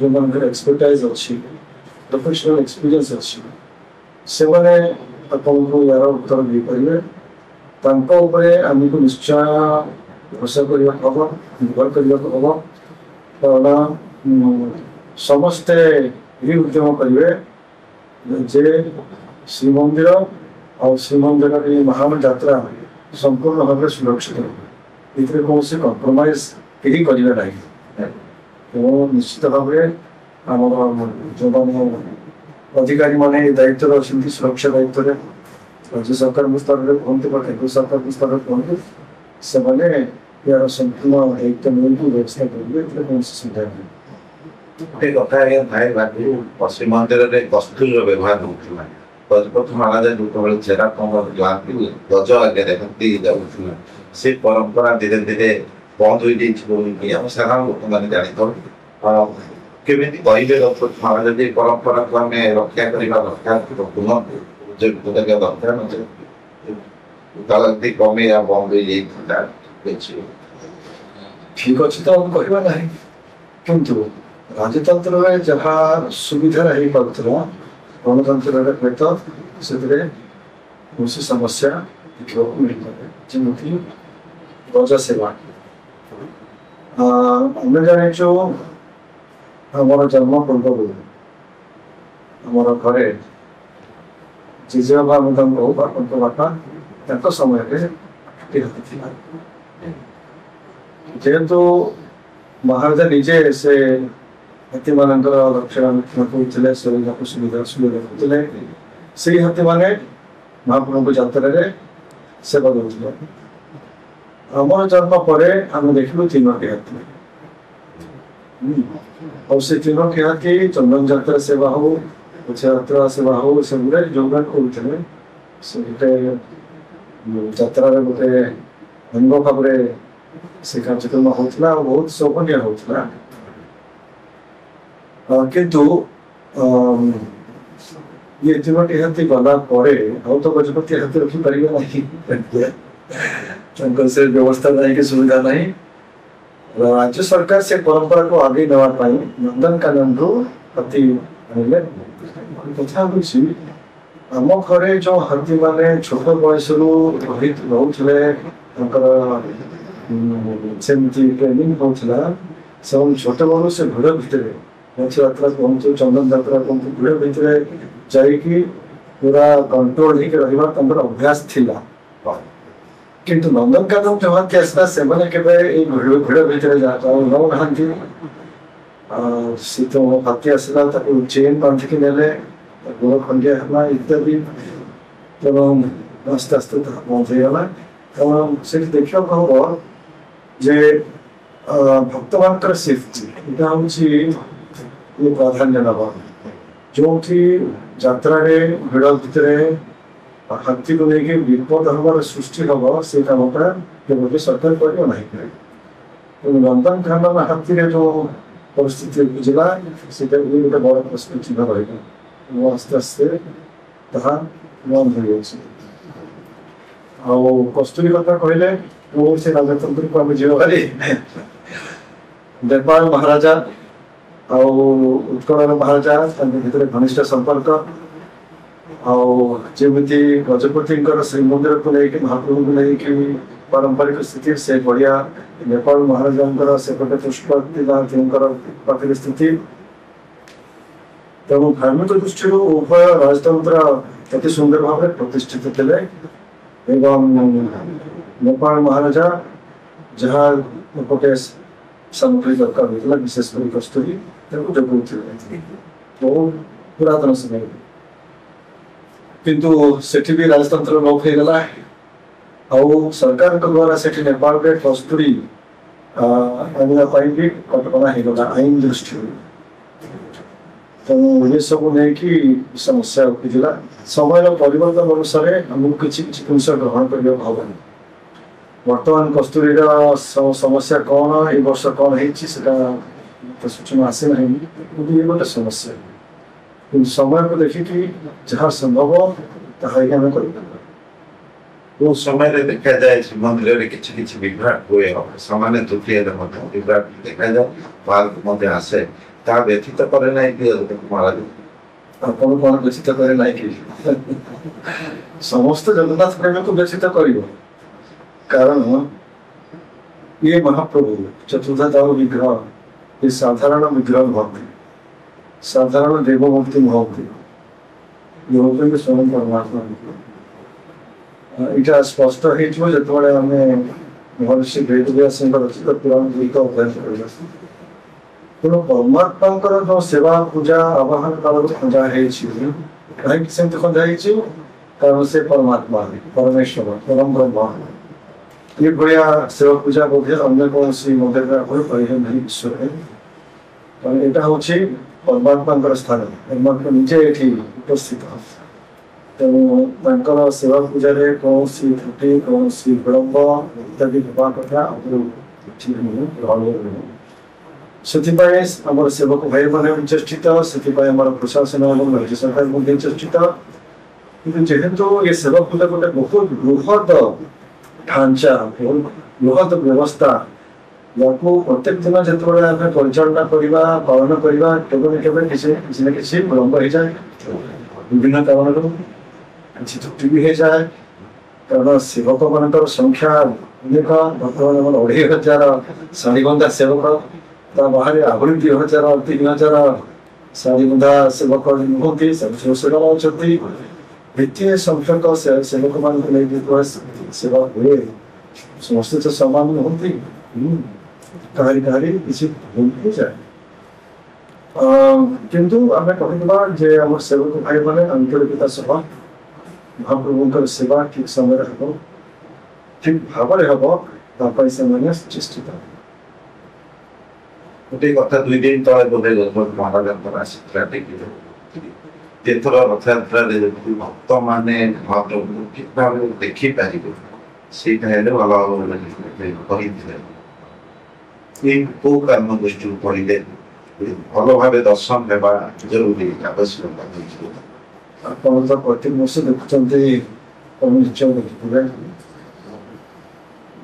Speaker 2: जो मान एक्सपर्टाइज अच्छी प्रोफेशनल एक्सपीरियंस अच्छी से मैंने आपको यार उत्तर दे पारे आमको निश्चय भरोसा करने हम निर्भर करने हम कारण समस्ते ये उद्यम करेंगे जे श्रीमंदिर और श्रीमंदिर महान यात्रा संपूर्ण भाव में सुरक्षित ये कौन से कंप्रोमाइज कहीं करेंगे ना तो निश्चित भाव में आम जो मैंने अधिकारी मैंने दायित्व अच्छे सुरक्षा दायित्व राज्य सरकार स्तर में कहते केंद्र सरकार स्तर में कहते से यार संपूर्ण एकदम व्यवस्था करेंगे कौन सी सुविधा नहीं
Speaker 1: कथा श्रीमंदिर कस्तूर व्यवहार होता गजपति महाराज जो चेरा कम गज आगे देखते जाऊला से परंपरा धीरे धीरे बंद हो साधारण लोक मैंने जानी केमी कहे गजपति महाराज परंपरा को आम रक्षा करवा दरकार दरकार कमे बंद हो
Speaker 2: ठीक अच्छे तो हम कहवा ना किंतु राजतंत्र में जहाँ सुविधा रही पारा गणतंत्र हुए से कौन समस्या देखा मिल पाए जमी प्रजा सेवा आम जाचु आम जन्म पूर्व आम घरे जेजेबापा बापा समय जेहेतु महाराजा निजे से हाथी मान रक्षणात्मक सुविधा सुविधा से हाथी मैंने महाप्रभु यात्रा सेवा दूसरे आमर जन्म पर आम देखलु 3टी हाथी और से 3टी हाथी चंदन यात्रा सेवा हो यात्रा सेवा हो सब योगदान करुले से गोटे यात्रा गोटे अंग भाव से कार्यक्रम होता बहुत शोभनीय होता किंतु ये 3टी हाथी गला तो गजपति हाथी रखिपारे ना से व्यवस्था ना कि सुविधा ना राज्य सरकार से परंपरा को आगे नवाई नंदनकानन रु हाथी आनिले कथा होछि आम घरे जो हाथी माने छोट बयस रही रोले सेमती ट्रेनिंग होता से छोट बड़ू से भिड़ भितर रथ यात्रा कहतु चंदन यात्रा कहतु भिड़ भितर जाकि पूरा कंट्रोल होकर अभ्यास थिला किंतु नंदनकानन जो हाथी आसला से भिड़ भितर नौना सी तो हाथी आसला चेन बांधिक नेले गोड़ खंडिया है इत्यादि एवं आस्ते आस्ते बंद होगा कारण से देखा हम जे भक्त मान सेफ्टी यहाँ हूँ प्राधान्य नवा जो यात्रा भिड़ भितर हाथी को लेकिन विपद हमार सृष्टि हम से कामटा केवल सरकार कर नंदनकानन हाथी जो परिस्थिति बुझला से गोटे बड़ प्रश्न चिन्ह रहा आस्ते आस्ते ताहा बंद हो कस्तूरी कथा कहले वो से राजतंत्र को आम जीव भारी नेपाल महाराजा उत्कल महाराजा भीतर घनिष्ठ संपर्क आमती गजपति श्रीमंदिर को लेकिन महाप्रभु को लेकिन पारंपरिक स्थिति से बढ़िया नेपाल महाराजा सेपटे पुष्पतिनाथ पाखे स्थिति तेणु धार्मिक दृष्टि उभय राजतंत्र अति सुंदर भाव प्रतिष्ठित थे एवं नेपाल महाराजा जहाँ गोटे सामग्री दरकार होता विशेषकर कस्तूरी जगह बहुत पुरातन समय किंतु सेठी भी राजतंत्र लोप हो गला आउ सरकार द्वारा सेठी नेपाल में कस्तूरी आने भी कटकणा हो गला आईन दृष्टि तेणु ये सब नहीं समस्या उठीला समय परिवर्तन अनुसार आमको किसी जिन ग्रहण करने हम बर्तमान कस्तूरी समस्या कौन ए वर्ष कौन है सूचना आसे ना ये गोटे समस्या कि समय को देखिकी जहाँ संभव ताकि आम कर
Speaker 1: वो समय देखा जाए मंदिर में किसी विभ्राट हुए सामान्य त्रुटि विभ्राट देखा जाए बाहर आसे ता व्यतीत करे ना महाराज
Speaker 2: आपन कौन व्यतीत करे ना कि समस्त जगन्नाथ प्रेमी को व्यतीत कर कारण ये महाप्रभु चतुर्धादाव विग्रह ये साधारण विग्रह भक्ति साधारण देवभक्ति भक्ति ये होते स्वयं परमात्मा इटा स्पष्ट हो आम महर्षि वेदव्यास रचित पुराण गुड़िक अध्ययन कर तेणु परमात्मा जो सेवा पूजा आवाहन काल खंजा कहीं खंजा कारण से परमात्मा परमेश्वर परम ब्रह्म ये भाया सेवा पूजा बोधे अन्य कौन मंदिर में नहीं विश्व कारण यहाँ हूँ परमात्मा स्थान परमात्मा निजे ये उपस्थित तेणु सेवा पूजा कौन त्रुटि कौन विलंब इत्यादि होगा कथा आम सेवक भाई मैंने चेष्टित से प्रशासन और राज्य सरकार चेष्टित कि जेहेतु ये सेवा पूजा गोटे बहुत बृहद ढांचा बृहद व्यवस्था या प्रत्येक दिन जो आम परिचालना करवा पालन करवा केवल किसी न किसी विलंब हो जाए विभिन्न कारण किसी त्रुटि भी हो जाए कारण सेवक मान संख्या अनेक बर्तमान 2,500 शाढ़ीबंधा सेवक बाहर आहरी 2,000 3,000 शाढ़ीबंधा सेवक नुहति सेवाओं वित्तीय संख्यक सेवक मान सेवा हुए समस्त तो समान नुहति कहारी कहारी किसी भूल हो जाए किंतु आम कहवा आम सेवक भाई मैंने आंतरिकता सह महाप्रभु सेवा ठीक समय हम ठीक भाव हम से चेष्टित
Speaker 1: गोटे कथा 2 दिन तले बोधे गणपति महाराज तीर्थर रथ यात्रा भक्त माने महाप्रभु ठीक भाव देखिपारे से भल कही कौ कर्म दृष्टि पड़े भल भाव दर्शन होगा जरूरी आवश्यक
Speaker 2: आप प्रत्येक वर्ष देखुं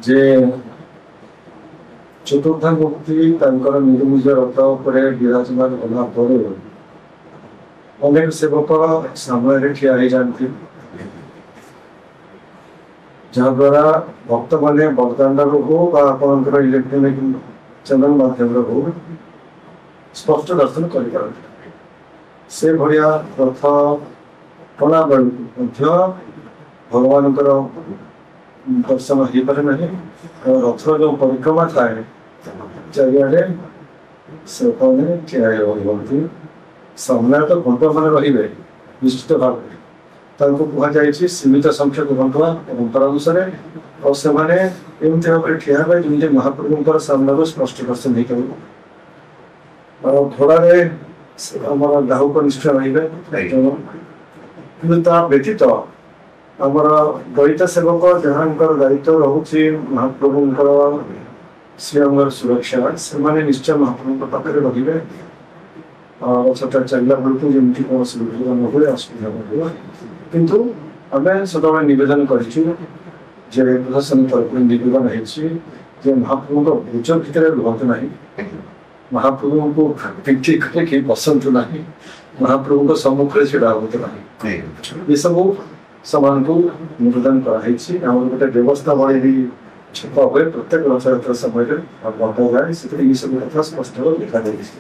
Speaker 2: जे ଚତୁର୍ଦ୍ଧାମୂର୍ତ୍ତି ତାଙ୍କର ନିଜ ନିଜ ରଥ ଉପରେ ବିରାଜମାନ କଲା ପରେ ଅନେକ ସେବକ ସାମ୍ନାରେ ଠିଆ ହେଇଯାନ୍ତି, ଯାହାଦ୍ୱାରା ଭକ୍ତମାନେ ବରଦାଣ୍ଡରୁ ହଉ ବା ଆପଣଙ୍କର ଇଲେକ୍ଟ୍ରୋନିକ ଚ୍ୟାନେଲ ମାଧ୍ୟମରେ ହଉ ସ୍ପଷ୍ଟ ଦର୍ଶନ କରିପାରନ୍ତି। ସେ ଭଳିଆ ରଥ ଟଣା ବେଳକୁ ମଧ୍ୟ ଭଗବାନଙ୍କର ଦର୍ଶନ ହେଇପାରେ ନାହିଁ। ରଥର ଯେଉଁ ପରିକ୍ରମା ଥାଏ ଚାରିଆଡ଼େ ସେବକମାନେ ଠିଆ ରହିଛନ୍ତି। ସାମ୍ନାରେ ତ ଘଣ୍ଟମାନେ ରହିବେ ନିଶ୍ଚିତ ଭାବରେ, ତାଙ୍କୁ କୁହାଯାଇଛି ସୀମିତ ସଂଖ୍ୟକ ଘଣ୍ଟୁଆ ପରମ୍ପରା ଅନୁସାରେ, ଆଉ ସେମାନେ ଏମିତି ଭାବରେ ଠିଆ ହେବେ ଯେମିତି ମହାପ୍ରଭୁଙ୍କର ସାମ୍ନାରୁ ସ୍ପଷ୍ଟ ଦର୍ଶନ ହେଇପାରିବ। ଆଉ ଘୋଡ଼ାରେ ଆମର ଗ୍ରାହକ ନିଷ୍ଠା ରହିବେ। କିନ୍ତୁ ତା ବ୍ୟତୀତ ଆମର ଦଳିତ ସେବକ ଯାହାଙ୍କର ଦାୟିତ୍ୱ ରହୁଛି ମହାପ୍ରଭୁଙ୍କର ଶ୍ରୀଅଙ୍ଗର ସୁରକ୍ଷା, ସେମାନେ ନିଶ୍ଚୟ ମହାପ୍ରଭୁଙ୍କ ପାଖରେ ରହିବେ। ରଥଟା ଚାଲିଲା ବେଳକୁ ଯେମିତି କୌଣସି ଦୁର୍ଘଟନା ନ ହୁଏ, ଅସୁବିଧା ନ ହୁଏ। କିନ୍ତୁ ଆମେ ସଦାବେଳେ ନିବେଦନ କରିଛୁ ଯେ ପ୍ରଶାସନ ତରଫରୁ ନିବେଦନ ହେଇଛି ଯେ ମହାପ୍ରଭୁଙ୍କ ଭୋଜ ଭିତରେ ରୁହନ୍ତୁ ନାହିଁ, ମହାପ୍ରଭୁଙ୍କୁ ପିଠି କେହି ବସନ୍ତୁ ନାହିଁ, ମହାପ୍ରଭୁଙ୍କ ସମ୍ମୁଖରେ ଛିଡ଼ା ହୁଅନ୍ତୁ ନାହିଁ। ଏସବୁ ସେମାନଙ୍କୁ ନିବେଦନ କରାହେଇଛି। ଆମର ଗୋଟେ ବ୍ୟବସ୍ଥା ଭଳି ବି ଛପା ହୁଏ ପ୍ରତ୍ୟେକ ରଥଯାତ୍ରା ସମୟରେ ବନ୍ଧାଯାଏ, ସେଥିରେ ଏସବୁ କଥା ସ୍ପଷ୍ଟ ଭାବେ ଲେଖାଯାଇଛି।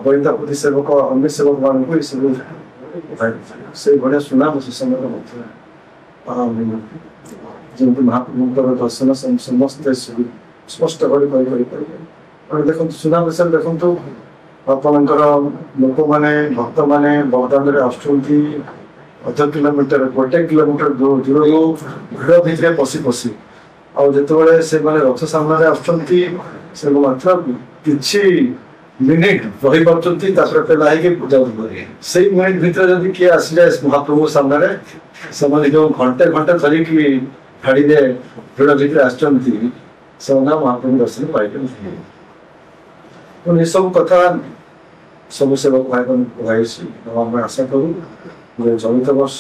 Speaker 2: ବଳିତାପତି ସେବକ ଅନ୍ୟ ସେବକ ମାନଙ୍କୁ ଏସବୁ ସେଇଭଳିଆ ସୁନାମ ସୁସଂବାଦ ମଧ୍ୟ ଯେମିତି ମହାପ୍ରଭୁଙ୍କର ଦର୍ଶନ ସମସ୍ତେ ସ୍ପଷ୍ଟ ଭାବେ କରିପାରିବେ। ଦେଖନ୍ତୁ ସୁନାବେଶରେ ଦେଖନ୍ତୁ ଆପଣଙ୍କର ଲୋକମାନେ ଭକ୍ତମାନେ ବରଦାଣ୍ଡରେ ଆସୁଛନ୍ତି, 1 କିଲୋମିଟର 1 କିଲୋମିଟର ଦୂରରୁ ଭିଡ଼ ଭିତରେ ପଶି ଆଉ ଯେତେବେଳେ ସେମାନେ ରଥ ସାମ୍ନାରେ ଆସୁଛନ୍ତି ସେ ମାତ୍ର କିଛି ମିନିଟ ରହିପାରୁଛନ୍ତି, ତାପରେ ପେଲା ହେଇକି ଯାଉଛନ୍ତି। ସେଇ ମିନିଟ ଭିତରେ ଯଦି କିଏ ଆସିଯାଏ ମହାପ୍ରଭୁ ସାମ୍ନାରେ, ସେମାନେ ଯେଉଁ ଘଣ୍ଟେ ଧରିକି ଧାଡ଼ିରେ ଭିଡ଼ ଭିତରେ ଆସିଛନ୍ତି ସେମାନେ ମହାପ୍ରଭୁ ଦର୍ଶନ ପାଇପାରିବେ। ତେଣୁ ଏସବୁ କଥା ସବୁ ସେବକ ଭାଇମାନଙ୍କୁ କୁହାଯାଇଛି। ଆଉ ଆମେ ଆଶା କରୁ ଯେ ଚଳିତ ବର୍ଷ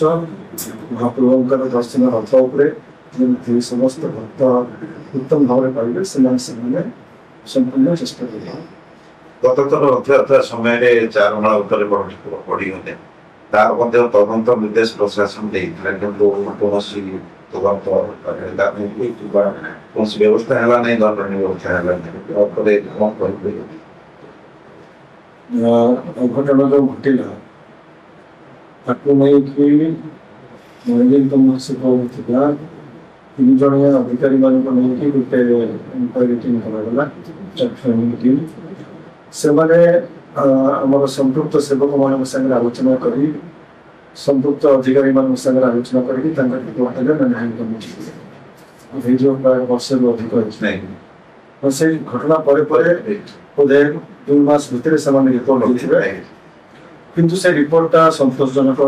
Speaker 2: ମହାପ୍ରଭୁଙ୍କର ଦର୍ଶନ ରଥ ଉପରେ ଯେମିତି ସମସ୍ତ ଭକ୍ତ ଉତ୍ତମ ଭାବରେ ପାଇବେ ସେମାନେ ସମ୍ପୂର୍ଣ୍ଣ ଚେଷ୍ଟା କରିବେ।
Speaker 1: ଗତ ଥର ରଥଯାତ୍ରା ସମୟରେ ଚାରମାଳ ଉପରେ ପଡ଼ିଗଲେ, ତାର ମଧ୍ୟ ତଦନ୍ତ ନିର୍ଦ୍ଦେଶ ପ୍ରଶାସନ ଦେଇଥିଲା, କିନ୍ତୁ କୌଣସି ତଦନ୍ତ କୌଣସି ବ୍ୟବସ୍ଥା ହେଲା ନାହିଁ, ଦଣ୍ଡନୀୟ ବ୍ୟବସ୍ଥା ହେଲା ନାହିଁ। ତାପରେ କ'ଣ କହିବେ?
Speaker 2: ଅଘଟଣ ଯେଉଁ ଘଟିଲା ତାକୁ ନେଇକି ଥିଲା 3 ଜଣିଆ ଅଧିକାରୀମାନଙ୍କୁ ନେଇକି ଗୋଟେ ଇନକ୍ୱାରି ଟିମ୍ କରାଗଲା। ସେମାନେ ଆମର ସମ୍ପୃକ୍ତ ସେବକମାନଙ୍କ ସାଙ୍ଗରେ ଆଲୋଚନା କରି ସମ୍ପୃକ୍ତ ଅଧିକାରୀମାନଙ୍କ ସାଙ୍ଗରେ ଆଲୋଚନା କରିକି ତାଙ୍କ ରିପୋର୍ଟ ଦେଲେ ମ୍ୟାନେଜିଂ କମିଟି। ହେଇଯିବ ପ୍ରାୟ ବର୍ଷରୁ ଅଧିକ ହେଇଛି। ସେଇ ଘଟଣା ପରେ ବୋଧେ 2 ମାସ ଭିତରେ ସେମାନେ ରିପୋର୍ଟ ଦେଇଥିବେ, କିନ୍ତୁ ସେ ରିପୋର୍ଟଟା ସନ୍ତୋଷଜନକ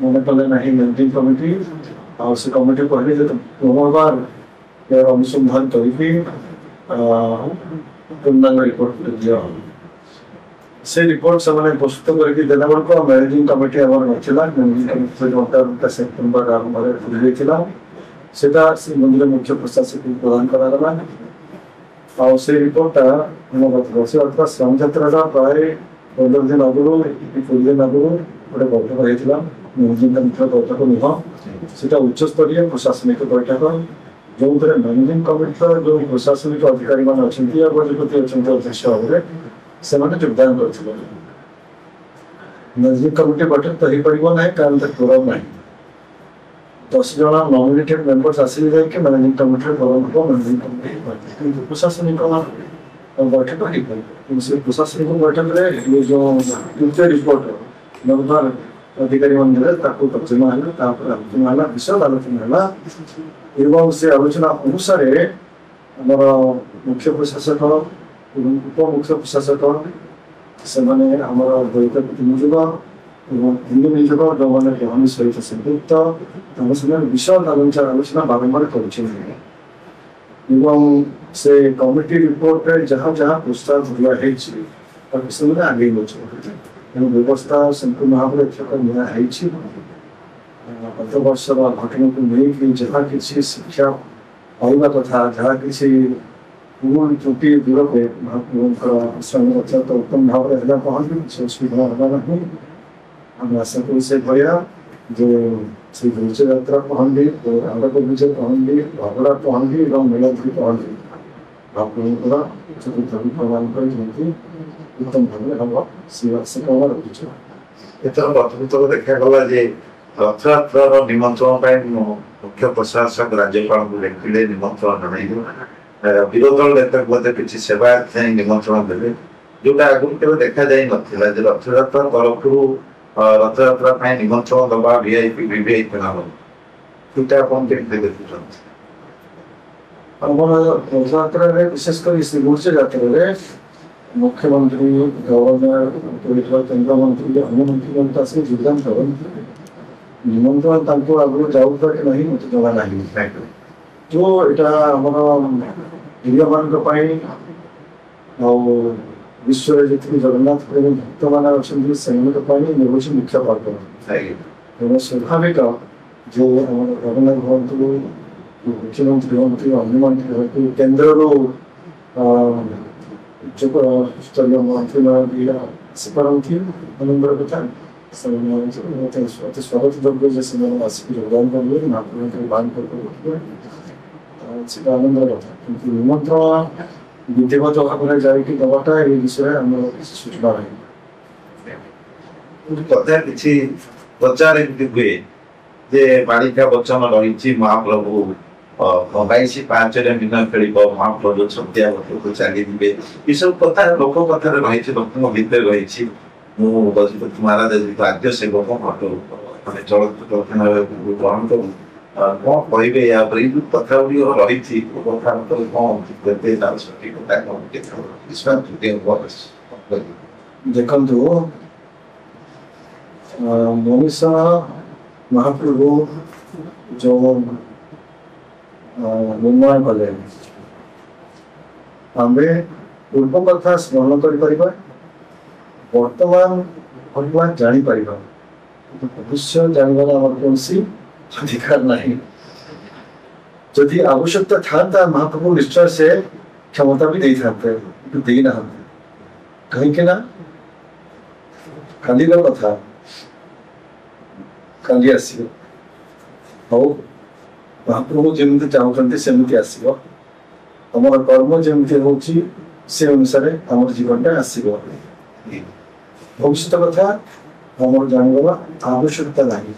Speaker 2: ମନେ କଲେ ନାହିଁ ମ୍ୟାନେଜିଂ କମିଟି। ଆଉ ସେ କମିଟି କହିଲେ ଯେ ପୁନର୍ବାର ଅନୁସନ୍ଧାନ କରିକି ପୂର୍ଣ୍ଣାଙ୍ଗ ରିପୋର୍ଟ ଦିଅ। ସେ ରିପୋର୍ଟ ସେମାନେ ପ୍ରସ୍ତୁତ କରିକି ଦେଲା ବେଳକୁ ମ୍ୟାନେଜିଂ କମିଟି ଆମର ନଥିଲା। ମ୍ୟାନେଜିଂ କମିଟି ସେପ୍ଟେମ୍ବର ଆରମ୍ଭରେ ଖୋଲିଯାଇଥିଲା। ସେଟା ସେ ମନ୍ଦିର ମୁଖ୍ୟ ପ୍ରଶାସକଙ୍କୁ ପ୍ରଦାନ କରାଗଲା। ଆଉ ସେ ରିପୋର୍ଟଟା ରଥଯାତ୍ରା ସ୍ନାନଯାତ୍ରାଟା ପ୍ରାୟ 15 ଦିନ ଆଗରୁ 20 ଦିନ ଆଗରୁ ଗୋଟେ ବୈଠକ ହେଇଥିଲା। ମ୍ୟାନେଜିଂ କମିଟିର ବୈଠକ ନୁହଁ, ସେଟା ଉଚ୍ଚସ୍ତରୀୟ ପ୍ରଶାସନିକ ବୈଠକ, ଯେଉଁଥିରେ ମ୍ୟାନେଜିଂ କମିଟିର ଯେଉଁ ପ୍ରଶାସନିକ ଅଧିକାରୀମାନେ ଅଛନ୍ତି ଆଉ ଗଜପତି ଅଛନ୍ତି ଅଧ୍ୟକ୍ଷ ଭାବରେ, ସେମାନେ ଯୋଗଦାନ କରିଥିଲେ। ମ୍ୟାନେଜିଂ କମିଟି ବୈଠକ ତ ହେଇପାରିବ ନାହିଁ କାରଣ ତାର କୋରମ୍ ନାହିଁ। 10 ଜଣ ନମିନେଟେଡ୍ ମେମ୍ବର୍ସ ଆସିଲେ ଯାଇକି ମ୍ୟାନେଜିଂ କମିଟିରେ କୋରମ୍ ହେବ। ମ୍ୟାନେଜିଂ କମିଟି କିନ୍ତୁ ପ୍ରଶାସନିକ ବୈଠକ ହେଇପାରିବ। କିନ୍ତୁ ସେ ପ୍ରଶାସନିକ ବୈଠକରେ ଯେଉଁ ତୃତୀୟ ରିପୋର୍ଟ ବ୍ୟବହାର ଅଧିକାରୀମାନେ ଦେଲେ ତାକୁ ତର୍ଜମା ହେଲା, ତାପରେ ଆଲୋଚନା ହେଲା, ବିଶଦ ଆଲୋଚନା ହେଲା ଏବଂ ସେ ଆଲୋଚନା ଅନୁସାରେ ଆମର ମୁଖ୍ୟ ପ୍ରଶାସକ ଏବଂ ଉପମୁଖ୍ୟ ପ୍ରଶାସକ ସେମାନେ ଆମର ବୈଠକ ନିଯୋଗ ଏବଂ ହିନ୍ଦୁ ନିଯୋଗ ଯେଉଁମାନେ ଗ୍ରହଣୀ ସହିତ ସମ୍ପୃକ୍ତ ତାଙ୍କ ସେମାନେ ବିଶଦ ଆଲୋଚନା ବାରମ୍ବାର କରିଛନ୍ତି ଏବଂ ସେ କମିଟି ରିପୋର୍ଟରେ ଯାହା ଯାହା ପ୍ରସ୍ତାବ ଦିଆହେଇଛି ତାକୁ ସେମାନେ ଆଗେଇ ନେଉଛନ୍ତି। ତେଣୁ ବ୍ୟବସ୍ଥା ସମ୍ପୂର୍ଣ୍ଣ ଭାବରେ ଏଥରକ ନିଆହେଇଛି। ଗତ ବର୍ଷର ଘଟଣାକୁ ନେଇକି ଯାହା କିଛି ଶିକ୍ଷା ପାଇବା କଥା, ଯାହା କିଛି भूल त्रुटि दूर पे महाप्रभुଙ୍କର ଶ୍ରମଣ ତ ଉତ୍ତମ ଭାବରେ ହେଲା ପହଞ୍ଚି ସେ ଅସୁବିଧା ହେଲା ନାହିଁ। ଆମେ ଆଶା କରୁ ସେ ଭଳିଆ ଯେ ସେ ଗୁରୁଚ ଯାତ୍ରା ପହଞ୍ଚି ଆଲୋକ ବିଜୟ ପହଞ୍ଚି ଭଗଡ଼ା ପହଞ୍ଚି ଏବଂ ମେଳାଧି ପହଞ୍ଚି महाप्रभुଙ୍କର ଚତୁର୍ଥ ପ୍ରଦାନ କରି ଯେମିତି ଉତ୍ତମ ଭାବରେ ହେବ ସେ କାମ ରଖୁଛୁ।
Speaker 1: ଏଥର ପ୍ରଥମତଃ ଦେଖାଗଲା ଯେ ରଥଯାତ୍ରାର ନିମନ୍ତ୍ରଣ ପାଇଁ ମୁଖ୍ୟ ପ୍ରଶାସକ ରାଜ୍ୟପାଳଙ୍କୁ ଲେଖିଲେ ନିମନ୍ତ୍ରଣ ଜଣାଇଲେ। ବିରୋଧୀ ଦଳ ନେତାଙ୍କୁ ମଧ୍ୟ କିଛି ସେବାୟତ ଯାଇ ନିମନ୍ତ୍ରଣ ଦେଲେ, ଯୋଉଟା ଆଗରୁ କେବେ ଦେଖାଯାଇ ନଥିଲା ଯେ ରଥଯାତ୍ରା ତରଫରୁ ରଥଯାତ୍ରା ପାଇଁ ନିମନ୍ତ୍ରଣ ଦେବା ଭିଆଇପି ଭିଭିଆଇପି ନାମ ସେଇଟା ଆପଣ କେମିତି ଦେଖୁଛନ୍ତି?
Speaker 2: ଆମର ରଥଯାତ୍ରାରେ ବିଶେଷ କରି ଶ୍ରୀ ଗୁରୁଚ ଯାତ୍ରାରେ मुख्यमंत्री गवर्नर केंद्रमंत्री अन्यमंत्री आसिक योगदान करते निमंत्रण आगु जाऊता कि नहीं मत जमा ना तो यहाँ आमर इंडिया मान विश्व जी जगन्नाथ प्रेमी भक्त मैंने अच्छा निर्वाचन मुख्य पर्व तेना स्वाभाविक जो आम जगन्नाथ हूँ मुख्यमंत्री हूँ अन्यमंत्री हूँ केन्द्र स्तरीय मंत्री भी आसपारती आनंदर कथा अति स्वागत योग्य से आसिक योगदान करेंगे महाप्रभु मान कर आनंदर कथा कि निमंत्रण विधिवत भाव में जाकि दवाटा ये विषय आम सूचना
Speaker 1: कथा कि प्रचार एमती हुए जे बालिका वचन रही महाप्रभु 22/5 मिन खेल महाप्रभु छत्या को चलिए ये सब कथा लोक कथा रही लोक भितर रही गजपति महाराज राज्य सेवक भट्ट मैंने चलचित्र ग्रहण करूँ कौन कहे या कथा गुड़ रही कथा
Speaker 2: देखु मनीषा महाप्रभु जो निर्णय कले आम पूर्व कथा स्मरण कर वर्तमान वर्तमान जापर भविष्य जानवर आम कौन अधिकार नहीं जदि आवश्यकता था महाप्रभु निश्चय से क्षमता भी दे देना कहीं काली कथा काली आसो महाप्रभु जमी चाहते सेमती आसो आम कर्म जमी हो से अनुसार आम जीवन आसो भविष्य कथा आम जानवर आवश्यकता नहीं।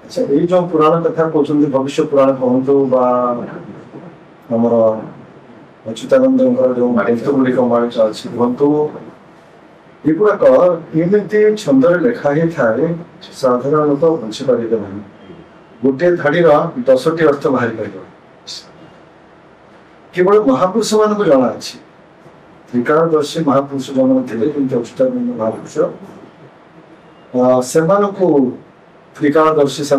Speaker 2: अच्छा ये जो पुराण कथा कहते भविष्य पुराण कहतु अच्युतानंद जो ग्रंथ गुड़िक कहतु युवाक एमती छंद लेखा ही थाए साधारण लोक बुझी पारे ना गोटे धाड़ी 10टी अर्थ बाहर पार केवल महापुरुष मान जना अच्छी त्रिकालदर्शी महापुरुष जन थे अच्युतानंद महापुरुष से त्रिकालदर्शी से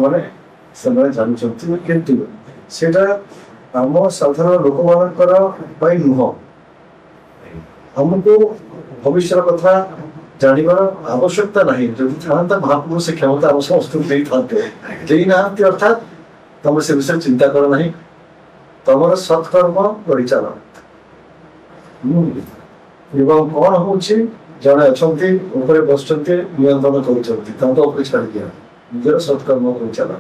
Speaker 2: जानते किंतु सेटा आम साधारण लोक मान नुह आमको भविष्य कथा जानवर आवश्यकता नहीं जब था महापुरुष से क्षमता आम समस्त देना अर्थात तुम से विषय चिंता कर ना तुम सत्कर्म परिचाल कौन हो जड़े अच्छा बस नियंत्रण कर छाड़ दिया निजर सत्कर्म परिचाल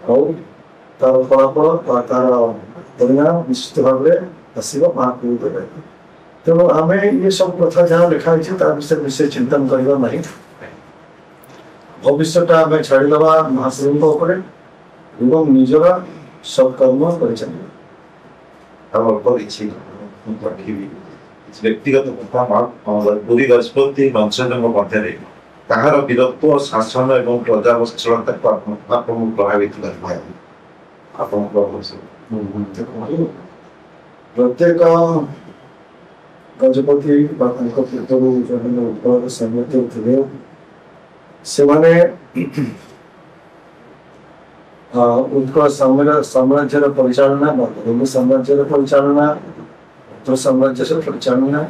Speaker 2: और तार फलाफल तार परिणाम निश्चित भाव आसो महाप्रभु देवे तेणु आम ये सब कथा जहाँ लिखाई विषय चिंतन करना ना भविष्यटा आम छाड़दे महाप्रभु निजर सत्कर्म कर
Speaker 1: व्यक्तिगत कथा पुरी गजपति वंशजों मध्य कहार वीरत्व शासन और प्रजावत्सलता प्रभावित
Speaker 2: प्रत्येक गजपति पूर्व सम्मत थे से उत्कल साम्राज्य परिचालना हिंदू साम्राज्य परिचालना उत्तर साम्राज्य परिचालना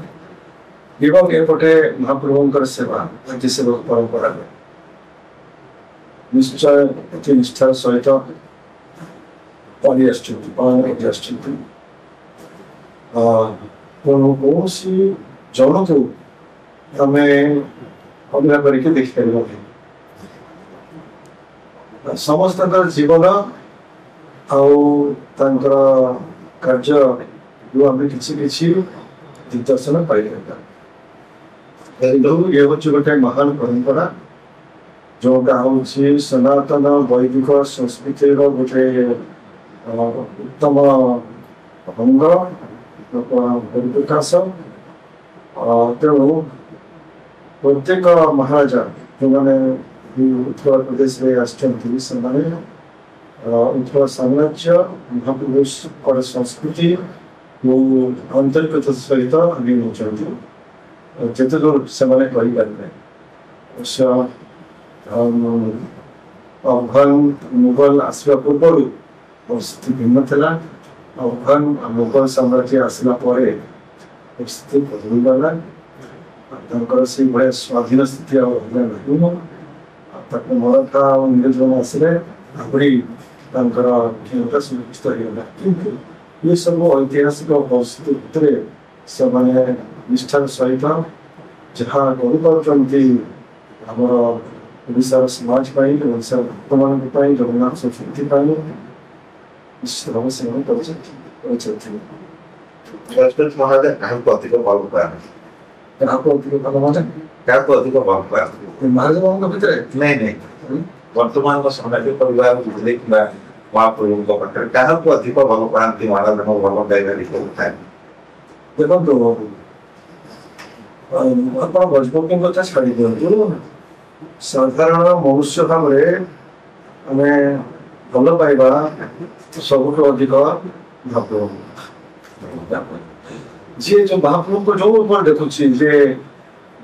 Speaker 2: एवं एपटे महाप्रभुंकर सेवा राज्य सेवक परंपरा निश्चय अति निष्ठार सहित पाली पालन कर କୌଣସି ଜଣକୁ ଆମେ ଅଲଗା କରିକି ଦେଖିପାରିବା ସମସ୍ତଙ୍କର ଜୀବନ ଆଉ ତାଙ୍କର କାର୍ଯ୍ୟରୁ ଆମେ କିଛି କିଛି ଦିଗ୍ଦର୍ଶନ ପାଇପାରିବା। କିନ୍ତୁ ଇଏ ହେଉଛି ଗୋଟେ ମହାନ ପରମ୍ପରା ଯୋଉଟା ହଉଛି ସନାତନ ବୈଦିକ ସଂସ୍କୃତିର ଗୋଟେ ଉତ୍ତମ ଅଙ୍ଗ ପରିପ୍ରକାଶ। ତେଣୁ ପ୍ରତ୍ୟେକ ମହାରାଜା ଯେଉଁମାନେ ଉତ୍ତର ପ୍ରଦେଶରେ ଆସିଛନ୍ତି ସେମାନେ ଉତ୍ତର ସାମ୍ରାଜ୍ୟ ମହାପୁରୁଷଙ୍କର ସଂସ୍କୃତି ଓ ଆନ୍ତରିକତା ସହିତ ଆଗେଇ ନେଉଛନ୍ତି ଯେତେ ଦୂର ସେମାନେ କରିପାରିବେ। ଅଫଗାନ ମୁଗଲ ଆସିବା ପୂର୍ବରୁ ପରିସ୍ଥିତି ଭିନ୍ନ ଥିଲା। ଅଫଗାନ ମୁଗଲ ସାମ୍ରାଜ୍ୟ ଆସିଲା ପରେ ପରିସ୍ଥିତି ବଦଳିଗଲା। ତାଙ୍କର ସେଇଭଳିଆ ସ୍ୱାଧୀନ ସ୍ଥିତି ଆଉ ରହିଲା ନାହିଁ। ତାକୁ ମରାଠା ଆଉ ଇଂରେଜମାନେ ଆସିଲେ ଆହୁରି ତାଙ୍କର କ୍ଷମତା ସୁନିଶ୍ଚିତ ହେଇଗଲା। କିନ୍ତୁ ଏସବୁ ଐତିହାସିକ ପରିସ୍ଥିତି ଭିତରେ ସେମାନେ ନିଷ୍ଠାର ସହିତ ଯାହା କରିପାରୁଛନ୍ତି ଆମର ଓଡ଼ିଶାର ସମାଜ ପାଇଁ, ଓଡ଼ିଶାର ଭକ୍ତମାନଙ୍କ ପାଇଁ, ଜଗନ୍ନାଥ ସଂସ୍କୃତି ପାଇଁ ନିଶ୍ଚିତ ଭାବେ ସେମାନେ କରିଛନ୍ତି।
Speaker 1: ମହାରାଜା କାହାକୁ ଅଧିକ ଭଲ ପାଆନ୍ତି?
Speaker 2: କାହାକୁ ଅଧିକ ଭଲ ମାନେ
Speaker 1: କାହାକୁ ଅଧିକ ଭଲ ପାଆନ୍ତି?
Speaker 2: ମହାରାଜାମାନଙ୍କ ଭିତରେ
Speaker 1: ନାଇଁ ନାଇଁ, ବର୍ତ୍ତମାନର ସମାଜ ପରିବାର ବୁଝିଲେ କିମ୍ବା ମହାପ୍ରଭୁଙ୍କ ପାଖରେ କାହାକୁ ଅଧିକ ଭଲ ପାଆନ୍ତି? ମହାରାଜାଙ୍କ ଭଲ ପାଇବା ଥାଏ।
Speaker 2: ଦେଖନ୍ତୁ ଆପଣ ଗଜପତିଙ୍କ କଥା ଛାଡ଼ି ଦିଅନ୍ତୁ। ସାଧାରଣ ମନୁଷ୍ୟ ଭାବରେ ଆମେ ଭଲ ପାଇବା ସବୁଠୁ ଅଧିକ ମହାପ୍ରଭୁ। ଯିଏ ଯୋଉ ମହାପ୍ରଭୁଙ୍କୁ ଯୋଉ ଉପରେ ଦେଖୁଛି ଯେ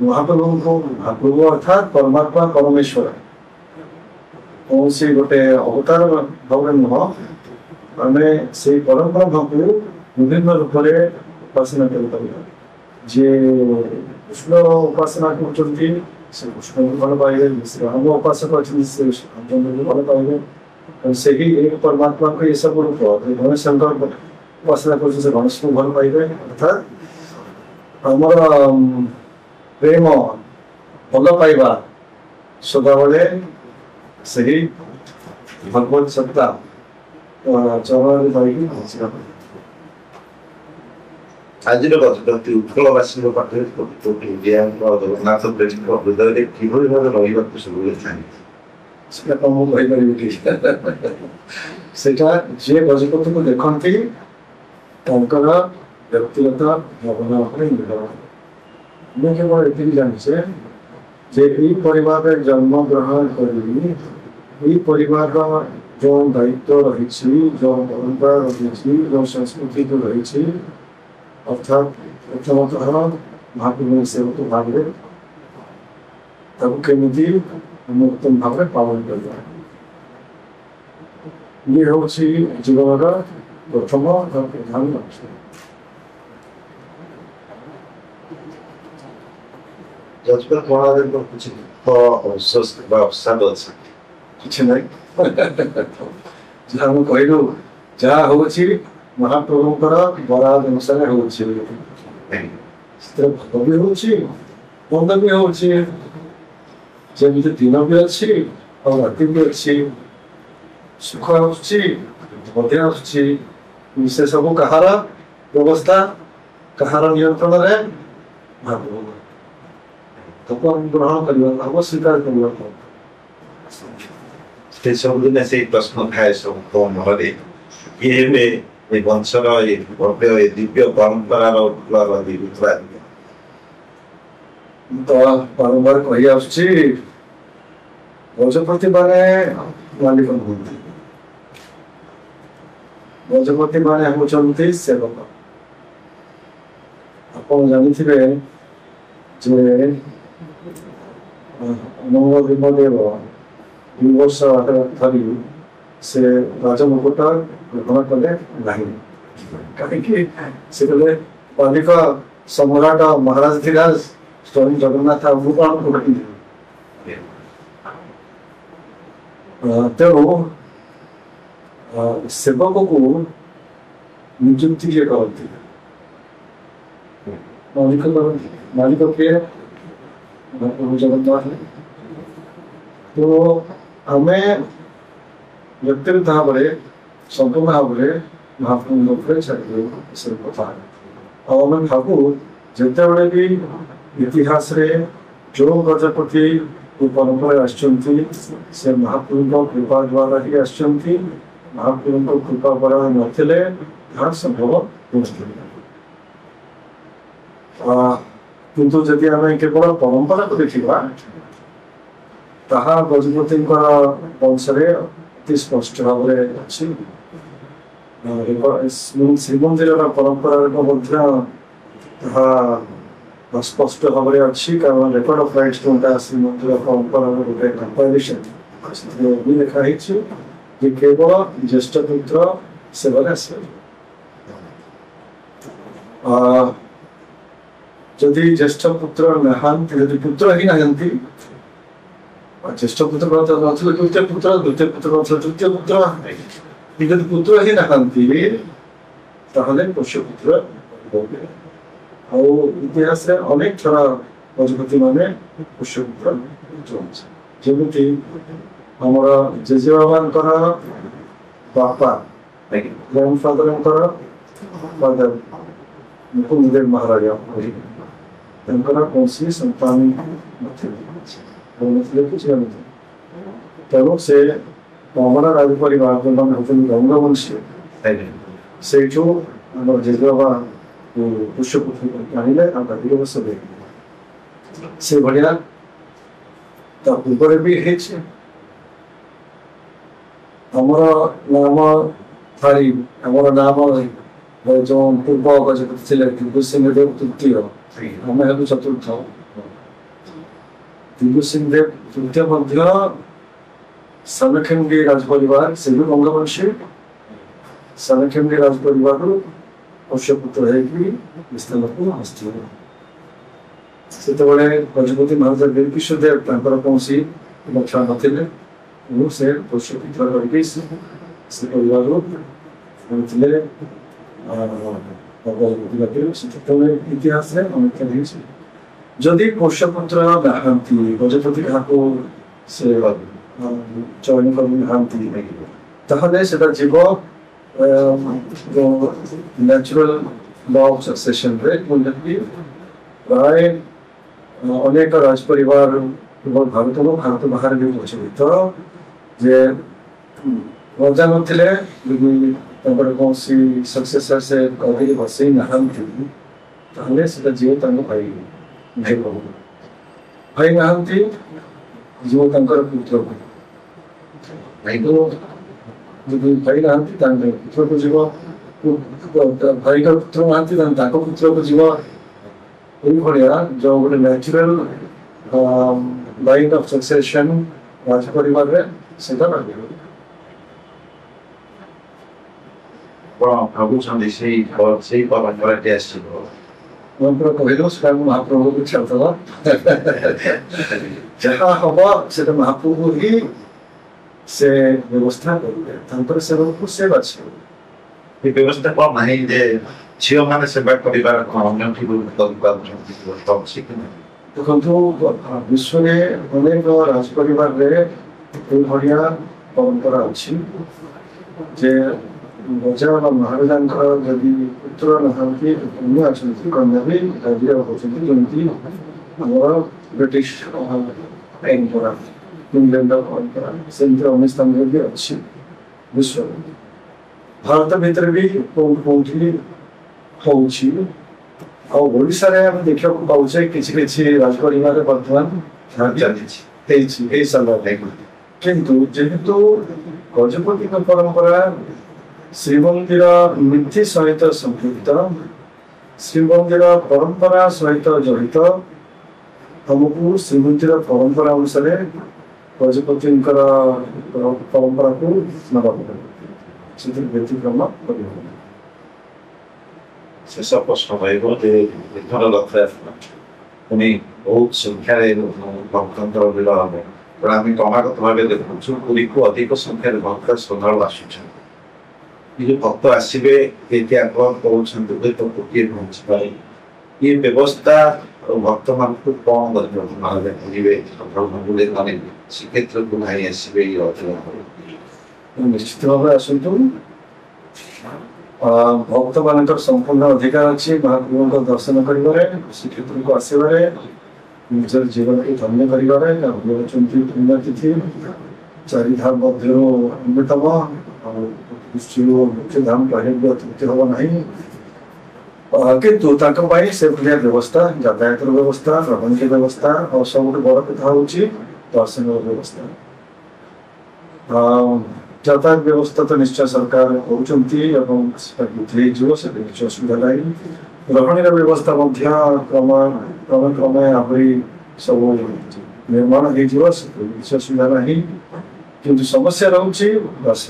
Speaker 2: ମହାପ୍ରଭୁ ଅର୍ଥାତ୍ ପରମାତ୍ମା ପରମେଶ୍ୱର କୌଣସି ଗୋଟେ ଅବତାର ଭାବରେ ନୁହଁ। ଆମେ ସେଇ ପରବ୍ରହ୍ମକୁ ବିଭିନ୍ନ ରୂପରେ ଉପାସନା କରିପାରିବା। ଯିଏ କୃଷ୍ଣ ଉପାସନା କରୁଛନ୍ତି ସେ କୃଷ୍ଣଙ୍କୁ ଭଲ ପାଇବେ, ଶ୍ରୀରାମ ଉପାସକ ଅଛନ୍ତି ସେ ରାମଚନ୍ଦ୍ରଙ୍କୁ ଭଲ ପାଇବେ। ସେହି ଏକ ପରମାତ୍ମାଙ୍କୁ ଏସବୁ ରୂପ ଗଣେଶଙ୍କ ଉପାସନା କରୁଛନ୍ତି ସେ ଗଣେଶଙ୍କୁ ଭଲ ପାଇବେ। ଅର୍ଥାତ୍ ଆମର ପ୍ରେମ ଭଲ ପାଇବା ସଦାବେଳେ ସେହି ଭଗବତ ସତ୍ତା ଚରଣରେ ରହିକି ପହଞ୍ଚିବା।
Speaker 1: ଆଜିର ଗଜପତି ଉତ୍କଳବାସୀଙ୍କ ପାଖରେ ଜଗନ୍ନାଥ ପ୍ରେମୀଙ୍କ ହୃଦୟରେ କିଭଳି ଭାବେ ରହିବାକୁ ସବୁବେଳେ ଚାହିଁଛି?
Speaker 2: ସେଟା କଣ ମୁଁ କହିପାରିବି କି? ସେଇଟା ଯିଏ ଗଜପତିକୁ ଦେଖନ୍ତି ତାଙ୍କର ବ୍ୟକ୍ତିଗତ ଭାବନା ଉପରେ ନିର୍ଭର। ଆମେ କେବଳ ଏତିକି ଜାଣିଛେ ଯେ ଏଇ ପରିବାରରେ ଜନ୍ମଗ୍ରହଣ କରି ଏଇ ପରିବାରର ଯେଉଁ ଦାୟିତ୍ୱ ରହିଛି, ଯେଉଁ ପରମ୍ପରା ରହିଛି, ଯେଉଁ ସଂସ୍କୃତି ରହିଛି, ଅର୍ଥାତ୍ ପ୍ରଥମତଃ ମହାପ୍ରଭୁ ସେବକ ଭାବରେ ତାକୁ କେମିତି ଆମେ ଉତ୍ତମ ଭାବରେ ପାଳନ କରିବା। ଇଏ ହେଉଛି ଜୀବନର ପ୍ରଥମ ପ୍ରଧାନ ଲକ୍ଷ୍ୟ।
Speaker 1: ଗଜପତି ମହାରାଜଙ୍କ କିଛି ଅବସାଦ ଅଛି?
Speaker 2: କିଛି ନାହିଁ। ଯାହା ମୁଁ କହିଲୁ ଯାହା ହଉଛି ମହାପ୍ରଭୁଙ୍କର ବରାଦ ଅନୁସାରେ ହଉଛି। ସେଥିରେ ଭଲ ବି ହଉଛି ମନ୍ଦ ବି ହଉଛି। ଯେମିତି ଦିନ ବି ଅଛି ଆଉ ରାତି ବି ଅଛି। ସୁଖ ଆସୁଛି ମଧ୍ୟ ଆସୁଛି। ସେ ସବୁ କାହାର ବ୍ୟବସ୍ଥା, କାହାର ନିୟନ୍ତ୍ରଣରେ? ମହାପ୍ରଭୁ। ତାକୁ ଆମେ ଗ୍ରହଣ କରିବାକୁ ହବ, ସ୍ୱୀକାର କରିବାକୁ ହବ।
Speaker 1: ସେ ସବୁଦିନେ ସେଇ ପ୍ରଶ୍ନ ଥାଏ ସବୁ ମନରେ, କିଏ ହେବେ ଏ ବଂଶର ଏ ଭବ୍ୟ ଏ ଦିବ୍ୟ ପରମ୍ପରାର ଉତ୍ତରାଧିକାରୀ?
Speaker 2: ତ ବାରମ୍ବାର କହି ଆସୁଛି ଗଜପତି ମାନେ ମାଲିକ ନୁହନ୍ତି। ଗଜପତି ମାନେ ହେଉଛନ୍ତି ସେବକ। ଆପଣ ଜାଣିଥିବେ ଯେ ଅନଙ୍ଗ ଭୀମଦେବ 2 ବର୍ଷ ଧରି ସେ ରାଜମୁକୁଟ ଗ୍ରହଣ କଲେ ନାହିଁ। କାହିଁକି? ସେ କହିଲେ ମାଲିକ ସମ୍ରାଟ ମହାରାଜ ଧୀରାଜ ସ୍ୱୟଂ ଜଗନ୍ନାଥ ଅନୁକରଣ କରୁଛନ୍ତି। ତେଣୁ ସେବକକୁ ନିଯୁକ୍ତି ଯିଏ କରନ୍ତି मालिक किए महाप्रभु जगन्नाथ। तो आमे व्यक्तिगत भाव में संपूर्ण भाव में महाप्रभु उपरे छाड़िए से कथा और मैं भाबू जिते बड़े भी इतिहास रे जो गजपति परंपरा आसचंती से महाप्रभु कृपा द्वारा ही आसचंती। महाप्रभु कृपा पर नथिले तार संभव नथिले। किंतु जदि आम केवल परंपरा को देखा ताहा गजपति वंश अति स्पष्ट भाव में अच्छी श्रीमंदिर परंपरा स्पष्ट भाव में अच्छी कारण रेकर्ड ऑफ राइट्स जोटा श्रीमंदिर परंपरा गोटे कंपाइलेशन लिखाई जे केवल ज्येष्ठ पुत्र सेवार आस जदि ज्येष्ठ पुत्र नहांती जदि पुत्र ही नहांती ज्येष्ठ पुत्र द्वितीय पुत्र तृतीय पुत्र जदि पुत्र ही नहांती पोष्य पुत्र इतिहास अनेक थर गजपति माने पोष्य पुत्र जमी आमर जेजेबाबा बापा ग्रैंडफादर फादर मुकुंददेव महाराजा कौन संतान तेणु से पवना राज परिवार जो होती गंगवंशी से जेजेबाबा पुष्यपुत्र आनिले दिवस से भाया पूर्व भी आमर नाम थारी आमर नाम जो पूर्व गजपति दिव्य सिंह देव तृतीय आम हेलु चतुर्थ। दिव्य सिंह देव तृतीय सानखेमडी राज परिवार से भी गंगवंशी सानखेमडी राज परिवार पोष्यपुत्र है स्थान को आसते से गजपति महाराजा वीरकिशोर देव कौन रक्षा नथिले से पोष्यपुत्र से परिवार इतिहास जदि पोष्यपुत्र नहांती गजपति क्या से चयन कर जीव न्याचुरल लॉ ऑफ सक्सेशन प्राय अनेक राज परिवार केवल भारत भारत बाहर भी प्रचलित जे राजा नथिले कौन सक्सेसर से अधिक बसई नहांती ताहले सेटा जीव तांको भाई भाई बाबू भाई नहांती जीव तांकर पुत्र भाई को जदि भाई नहांती तांकर पुत्र को जीव भाई का पुत्र नहांती तांको पुत्र को जीव भाया जो गोटे न्याचुरल लाइन ऑफ सक्सेशन राज परिवार रे सेटा लागो
Speaker 1: भावुंट से परंपरा
Speaker 2: कहल महाप्रभु को छाड़देवा जहाँ हम से महाप्रभु ही से व्यवस्था करेंगे से
Speaker 1: व्यवस्था कम ना झील मैंने सेवा कर
Speaker 2: देखो विश्व में अनेक राज परिवार भाया परंपरा अच्छी जे राजा महाराजा जदि पुत्र नहांती अन्य अच्छा कन्या भी राज्य होती जमी आम ब्रिटिश परंपरा इंग्लैंड परंपरा से अन्य स्थान भी अच्छी विश्व भारत भीतर भी कौटी ओडिशा देखा पाचे कि राजपरिवार बर्तमान चली किंतु जेहेतु गजपति परंपरा श्रीमंदिर नीति सहित संपृक्त श्रीमंदिर परंपरा सहित जड़ित हमको श्रीमंदिर परंपरा अनुसार गजपति परंपरा को नवा व्यतिक्रम कर
Speaker 1: शेष प्रश्न रहा रथयात्रा पुणी बहुत संख्यार भक्तर विड़ हम तेना आम क्रमागत भाव देखु पुरी को अधिक संख्यार भक्त श्रद्धा आसुच्च भक्त आसवे ये आग्रह कर गोटे पहुँची पाए ये व्यवस्था भक्त मान को कौन करेंगे माने श्रीक्षेत्र को नहीं आसवे
Speaker 2: निश्चित भाव आसतु भक्त मान संपूर्ण अधिकार अच्छी महाप्रभु दर्शन कर श्रीक्षेत्र को आसवे निजर जीवन को धन्य करतिथि चारि धाम मध्य अन्यतम मुख्य धाम कहले तृप्ति हम ना किंतु से भाया व्यवस्था यातायात व्यवस्था रमण की व्यवस्था और सब बड़ कथा हूँ दर्शन व्यवस्था यातायात व्यवस्था तो निश्चय सरकार करुँच असुविधा ना रमणी व्यवस्था क्रमे क्रमे आहरी सब निर्माण हो असुविधा ना किंतु समस्या रोचे बस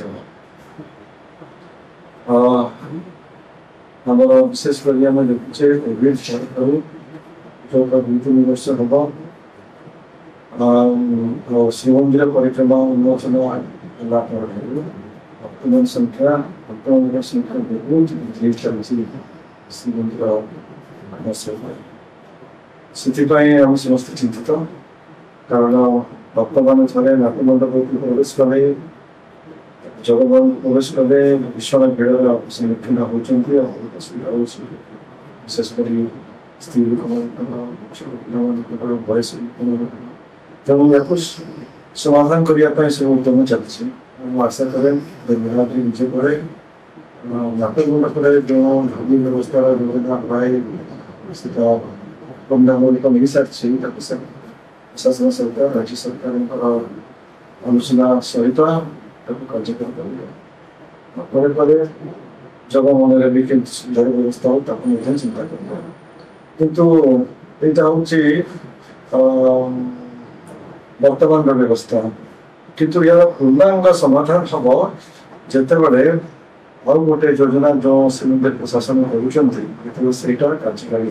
Speaker 2: हमारा विशेष कर देखुचे कोविड जो 2-3 वर्ष हम श्रीमंदिर परिक्रमा उन्मोचन भक्तमान संख्या बहुत वृद्धि चलती श्रीमंदिर से आम समस्त चिंतित कारण भक्त मान थे नाट्यमंडप प्रवेश कले जगवान प्रवेश कले भीषण भीड़ सम्मुखीन होती असुविधा विशेषकर स्त्री लोक बयस तेणु या समाधान करने से उद्यम चलती आशा करें निजे करे नाट्यमंडप जो भावी व्यवस्था योजना पाए कम मिल सारी शासन सरकार राज्य सरकार आलोचना सहित कार्यक्रम करें जगमन भी सुविधार व्यवस्था हो चिंता कर किंतु यहाँ वर्तमान व्यवस्था किंतु यार पूर्णांग समाधान हम जिते बड़े और गोटे योजना जो श्रीमंदिर प्रशासन करा कार्यकारी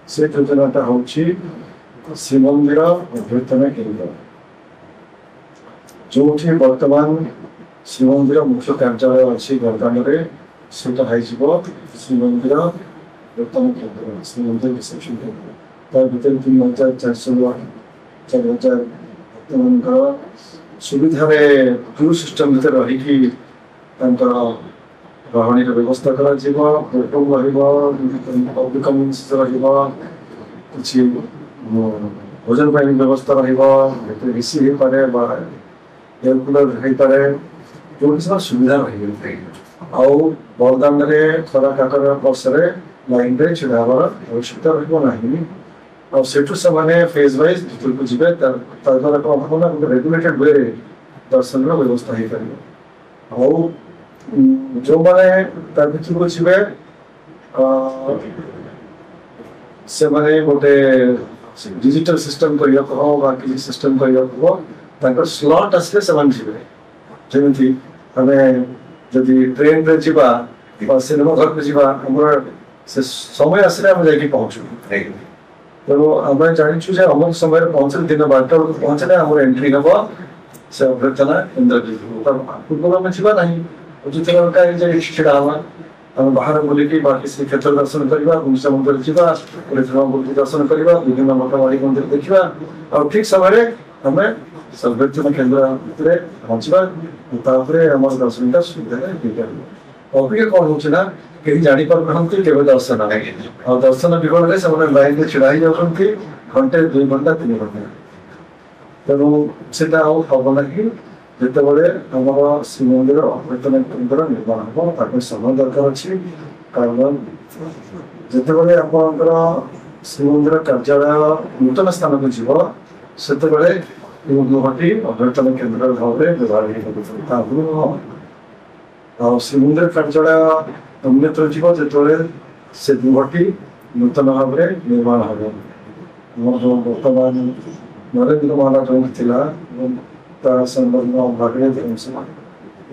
Speaker 2: से योजनाटा हूँ श्रीमंदिर अभ्यर्थना केन्द्र जो वर्तमान श्रीमंदिर मुख्य कार्यालय अच्छी बरदान श्रीमंदिर अभ्यर्थना केन्द्र श्रीमंदिर रिसेप्शन केन्द्र भर 3,400 भक्त सुविधा क्यू सिस्टम भर रही रहणी व्यवस्था किसी भोजन पर व्यवस्था रही पारे एयर कूलर हो पारे जो सब सुविधा रही बरदान खरा काकर वर्ष लाइन रे छिड़ा हबार आवश्यकता रहा से फेज वाइज भर को जी द्वारा कौन हम ना गोटे रेगुलेटेड वे दर्शन व्यवस्था हो पार जो मैंने भर को जी से माने गोटे डिजिटल सिस्टम करने सिस्टम करने स्लॉट आसले से जमी आम जदि ट्रेन रे जीवा सिनेमा घर को जीवा से समय आसले आम जा पहुँचू तेणु आम जाचु अमुक समय पहुँचे दिन 12टा बेलू पहुँचले आम एंट्री हम से अभ्यर्थना केन्द्र पूर्व आम जीवा ना जो छिड़ा आम बाहर बुलिकी बाकी श्रीक्षेत्र दर्शन करवा गुंडीचा मंदिर जावा बुली दर्शन करवा विभिन्न मठमाड़ी मंदिर देखा और ठीक समय आम अभ्यर्थना केन्द्र भितर पहुँचवा आम दर्शनटा सुविधा अभिज्ञ कौन होना कहीं जापर ना दर्शन और दर्शन विफल से लाइन में छिड़ा जाती घंटे 2 घंटा 3 घंटा तेणु से हम ना जिते बड़े आम श्रीमंदिर अभ्यर्थना केन्द्र निर्माण हम समय दरकार अच्छी कारण जिते बड़े आप श्रीमंदिर कार्यालय नूतन स्थान को जीव से गृहटी अभ्यर्थना केन्द्र भाव में व्यवहार हो श्रीमंदिर कार्यालय अन्यत्र जीव जो से गृहटी नूतन भाव में निर्माण हम जो बर्तमान नरेंद्र महाराज